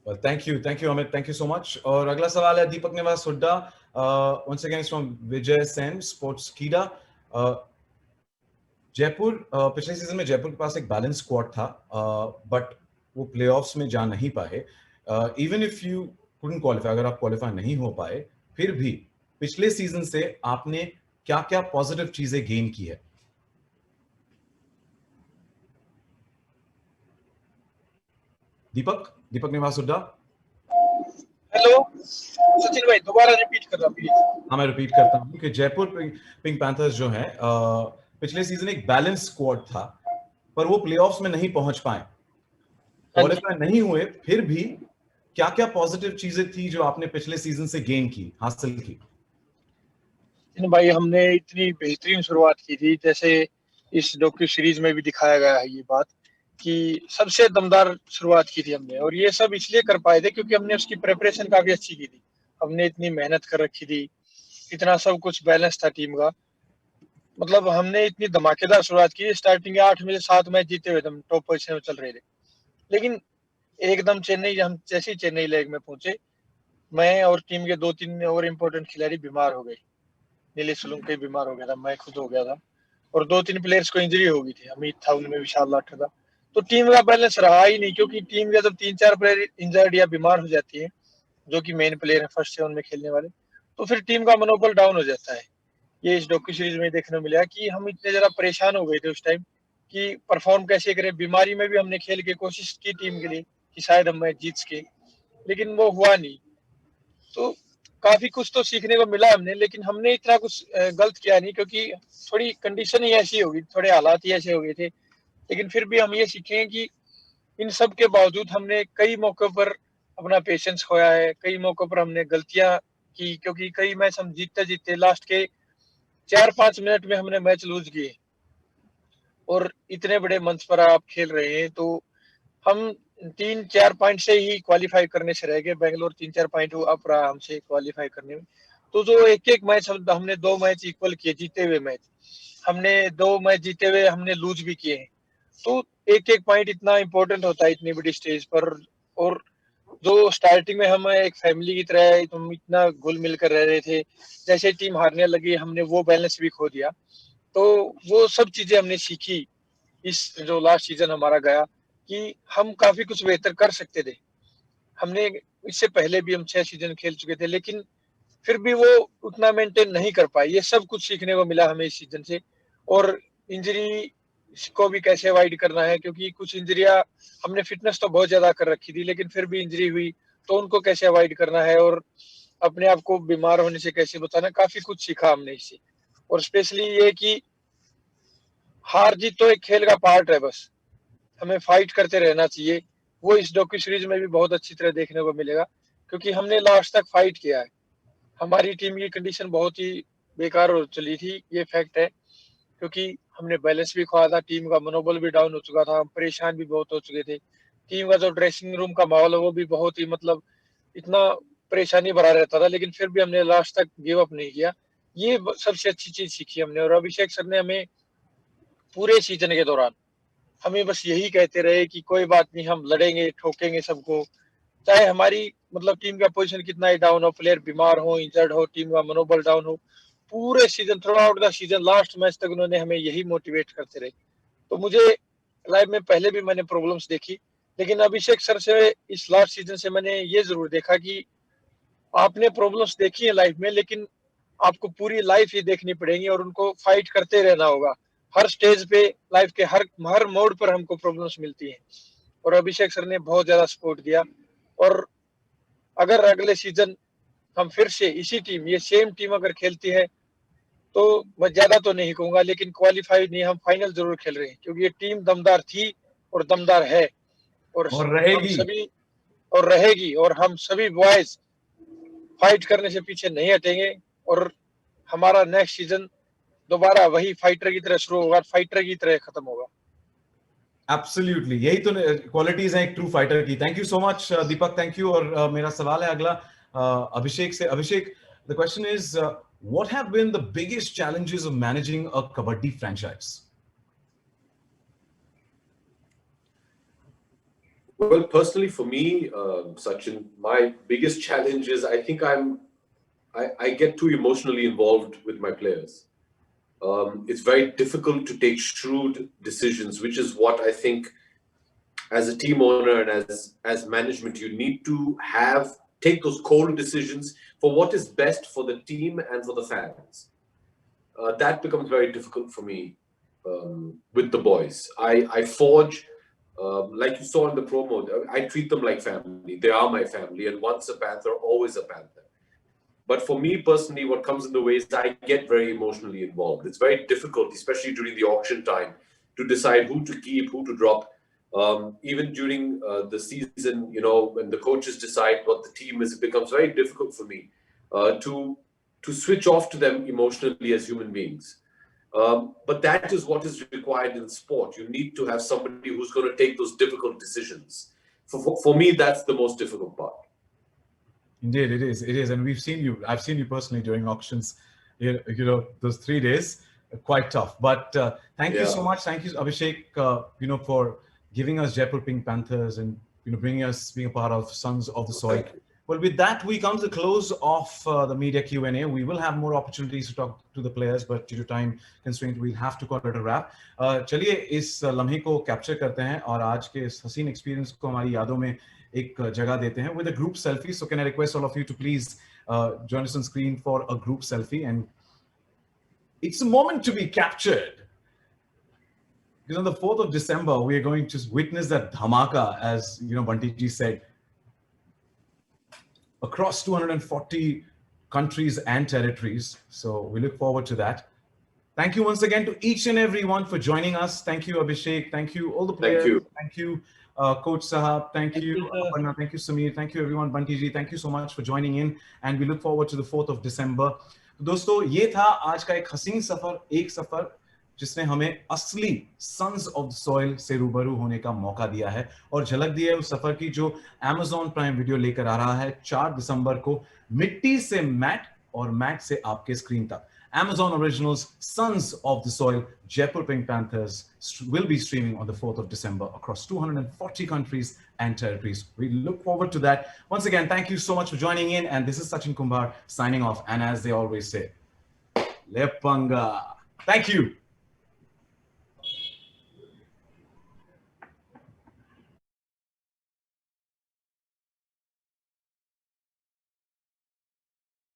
Thank you Amit, thank you so much. और अगला सवाल है Deepak Niwas Hooda, once again from Vijay Sen sports कीड़ा। जयपुर, पिछले सीजन में जयपुर के पास एक बैलेंस स्क्वाड था, बट वो प्लेऑफ्स में जा नहीं पाए। Even if you couldn't qualify, अगर आप क्वालिफाई नहीं हो पाए, फिर भी पिछले सीजन से आपने क्या क्या पॉजिटिव चीजें गेन की है? दीपक निवास हुड्डा। हेलो सचिन भाई, दोबारा रिपीट करना प्लीज। हाँ, मैं रिपीट करता हूँ कि जयपुर पिंक पैंथर्स जो है पिछले सीजन एक बैलेंस स्क्वाड था, पर वो प्लेऑफ्स में नहीं पहुंच पाए, क्वालिफाई नहीं हुए, फिर भी क्या क्या पॉजिटिव चीजें थी जो आपने पिछले सीजन से गेन की, हासिल की? भाई हमने इतनी बेहतरीन शुरुआत की थी, जैसे इस डॉक्यू सीरीज में भी दिखाया गया है ये बात कि सबसे दमदार शुरुआत की थी हमने, और ये सब इसलिए कर पाए थे क्योंकि हमने उसकी प्रिपरेशन काफी अच्छी की थी। हमने इतनी मेहनत कर रखी थी, इतना सब कुछ बैलेंस था टीम का, मतलब हमने इतनी धमाकेदार शुरुआत की। स्टार्टिंग के 8 में से 7 मैच जीते हुए हम टॉप पोजीशन में चल रहे थे, लेकिन एकदम चेन्नई, हम जैसे ही चेन्नई लेग में पहुंचे, मैं और टीम के 2-3 और इम्पोर्टेंट खिलाड़ी बीमार हो गए। नीले सुलंके बीमार हो गया था, मैं खुद हो गया था, और 2-3 प्लेयर्स को इंजरी हो गई थी। अमित था उनमें, विशाल लाठर था। तो टीम का बैलेंस रहा ही नहीं, क्योंकि टीम का जब 3-4 प्लेयर इंजर्ड या बीमार हो जाती है, जो कि मेन प्लेयर है फर्स्ट 7 में खेलने वाले, तो फिर टीम का मनोबल डाउन हो जाता है। ये इस डॉक्यू सीरीज में देखने को मिला कि हम इतने जरा परेशान हो गए थे उस टाइम कि परफॉर्म कैसे करें। बीमारी में भी हमने खेल के कोशिश की टीम के लिए कि शायद हम मैच जीत के, लेकिन वो हुआ नहीं। तो काफी कुछ तो सीखने को मिला हमने, लेकिन हमने इतना कुछ गलत किया नहीं, क्योंकि थोड़ी कंडीशन ही ऐसी होगी, थोड़े हालात ही ऐसे हो गए थे। लेकिन फिर भी हम ये सीखे कि इन सब के बावजूद हमने कई मौकों पर अपना पेशेंस खोया है, कई मौकों पर हमने गलतियां की, क्योंकि कई मैच हम जीतते जीतते लास्ट के 4-5 मिनट में हमने मैच लूज किए। और इतने बड़े मंच पर आप खेल रहे हैं, तो हम 3-4 पॉइंट से ही क्वालिफाई करने से रह गए। बेंगलोर 3-4 पॉइंट अप रहा हमसे क्वालिफाई करने में। तो जो एक मैच हमने 2 मैच इक्वल किए, जीते हुए मैच हमने 2 मैच जीते हुए हमने लूज भी किए हैं। तो एक पॉइंट इतना इंपॉर्टेंट होता है इतनी बड़ी स्टेज पर। और जो स्टार्टिंग में हम एक फैमिली की तरह तुम इतना घुल मिल कर रह रहे थे, जैसे टीम हारने लगी हमने वो बैलेंस भी खो दिया। तो वो सब चीजें हमने सीखी इस जो लास्ट सीजन हमारा गया, कि हम काफी कुछ बेहतर कर सकते थे। हमने इससे पहले भी हम 6 सीजन खेल चुके थे, लेकिन फिर भी वो उतना मेंटेन नहीं कर पाए। ये सब कुछ सीखने को मिला हमें इस सीजन से। और इंजरी को भी कैसे अवॉइड करना है, क्योंकि कुछ इंजरियां, हमने फिटनेस तो बहुत ज्यादा कर रखी थी, लेकिन फिर भी इंजरी हुई, तो उनको कैसे अवॉइड करना है और अपने आप को बीमार होने से कैसे बचाना। काफी कुछ सीखा हमने इससे। और स्पेशली ये कि हार जीत तो एक खेल का पार्ट है, बस हमें फाइट करते रहना चाहिए। वो इस डॉक्यू सीरीज में भी बहुत अच्छी तरह देखने को मिलेगा, क्योंकि हमने लास्ट तक फाइट किया है। हमारी टीम की कंडीशन बहुत ही बेकार हो चली थी, ये फैक्ट है, क्योंकि हमने बैलेंस भी खोया था, टीम का मनोबल भी डाउन हो चुका था, हम परेशान भी बहुत हो चुके थे। टीम का जो ड्रेसिंग रूम का माहौल है वो भी बहुत ही, मतलब इतना परेशानी भरा रहता था, लेकिन फिर भी हमने लास्ट तक गिव अप नहीं किया। ये सबसे अच्छी चीज सीखी हमने। और अभिषेक सर ने हमें पूरे सीजन के दौरान हमें बस यही कहते रहे कि कोई बात नहीं, हम लड़ेंगे, ठोकेंगे सबको, चाहे हमारी मतलब टीम का पोजीशन कितना ही डाउन हो, प्लेयर बीमार हो, इंजर्ड हो, टीम का मनोबल डाउन हो, पूरे season, through out the season, last match तक उन्होंने हमें यही मोटिवेट करते रहे। तो मुझे लाइफ में पहले भी मैंने प्रॉब्लम्स देखी, लेकिन अभिषेक सर से इस लास्ट सीजन से मैंने ये जरूर देखा कि आपने प्रॉब्लम्स देखी है लाइफ में, लेकिन आपको पूरी लाइफ ही देखनी पड़ेगी और उनको फाइट करते रहना होगा। हर स्टेज पे लाइफ के हर मोड़ पर हमको प्रॉब्लम्स मिलती हैं और अभिषेक सर ने बहुत ज्यादा सपोर्ट दिया। और अगर अगले सीजन हम फिर से इसी टीम, ये सेम टीम अगर खेलती है तो मैं ज्यादा तो नहीं कहूंगा, लेकिन क्वालिफाई नहीं, हम फाइनल जरूर खेल रहे हैं, क्योंकि ये टीम दमदार थी और दमदार है और रहेगी। हम सभी और रहेगी, और हम सभी बॉयज फाइट करने से पीछे नहीं हटेंगे और हमारा नेक्स्ट सीजन दोबारा वही फाइटर की तरह शुरू होगा, फाइटर की तरह खत्म होगा। एब्सोल्युटली, यही तो क्वालिटीज हैं एक ट्रू फाइटर की। Thank you so much Deepak, thank you. और मेरा सवाल है अगला अभिषेक से। Abhishek, the question is what have been the biggest challenges of managing a kabaddi franchise? Well, personally for me, Sachin, my biggest challenge is I think I get too emotionally involved with my players. It's very difficult to take shrewd decisions, which is what I think as a team owner and as management, you need to take those cold decisions for what is best for the team and for the fans. That becomes very difficult for me with the boys. I forge, like you saw in the promo, I treat them like family. They are my family, and once a Panther, always a Panther. But for me personally, what comes in the way is I get very emotionally involved. It's very difficult, especially during the auction time, to decide who to keep, who to drop. Even during the season, you know, when the coaches decide what the team is, it becomes very difficult for me to switch off to them emotionally as human beings. But that is what is required in sport. You need to have somebody who's going to take those difficult decisions. For me, that's the most difficult part. Indeed, it is. It is, and we've seen you. I've seen you personally during auctions. You know, those 3 days are quite tough. But thank you so much. Thank you, Abhishek. You know, for giving us Jaipur Pink Panthers and being a part of Sons of the Soil. Well, with that, we come to the close of the media Q&A. We will have more opportunities to talk to the players, but due to time constraint, we'll have to call it a wrap. चलिए इस लम्हे को कैप्चर करते हैं और आज के इस हसीन एक्सपीरियंस को हमारी यादों में एक जगह देते हैं with a group selfie. So can I request all of you to please join us on screen for a group selfie? And it's a moment to be captured. Because on the 4th of December, we are going to witness that dhamaka, as you know, Bunty ji said, across 240 countries and territories. So we look forward to that. Thank you once again to each and everyone for joining us. Thank you, Abhishek. Thank you, all the players. Thank you, Coach Sahab. Thank you, Aparna. Thank you, Sameer. Thank you, everyone. Bunty ji, thank you so much for joining in. And we look forward to the 4th of December. दोस्तों, ये था आज का एक हसीन सफर, एक सफर जिसने हमें असली सन्स ऑफ द सॉइल से रूबरू होने का मौका दिया है और झलक दी है उस सफर की जो Amazon प्राइम वीडियो लेकर आ रहा है 4 दिसंबर को, मिट्टी से मैट और मैट से आपके स्क्रीन तक। Amazon Originals Sons of the Soil Jaipur Pink Panthers will be streaming on the 4th of December across 240 countries and territories. We look forward to that. Once again, thank you so much for joining in, and this is Sachin Kumbar signing off, and as they always say, Lepanga. Thank you.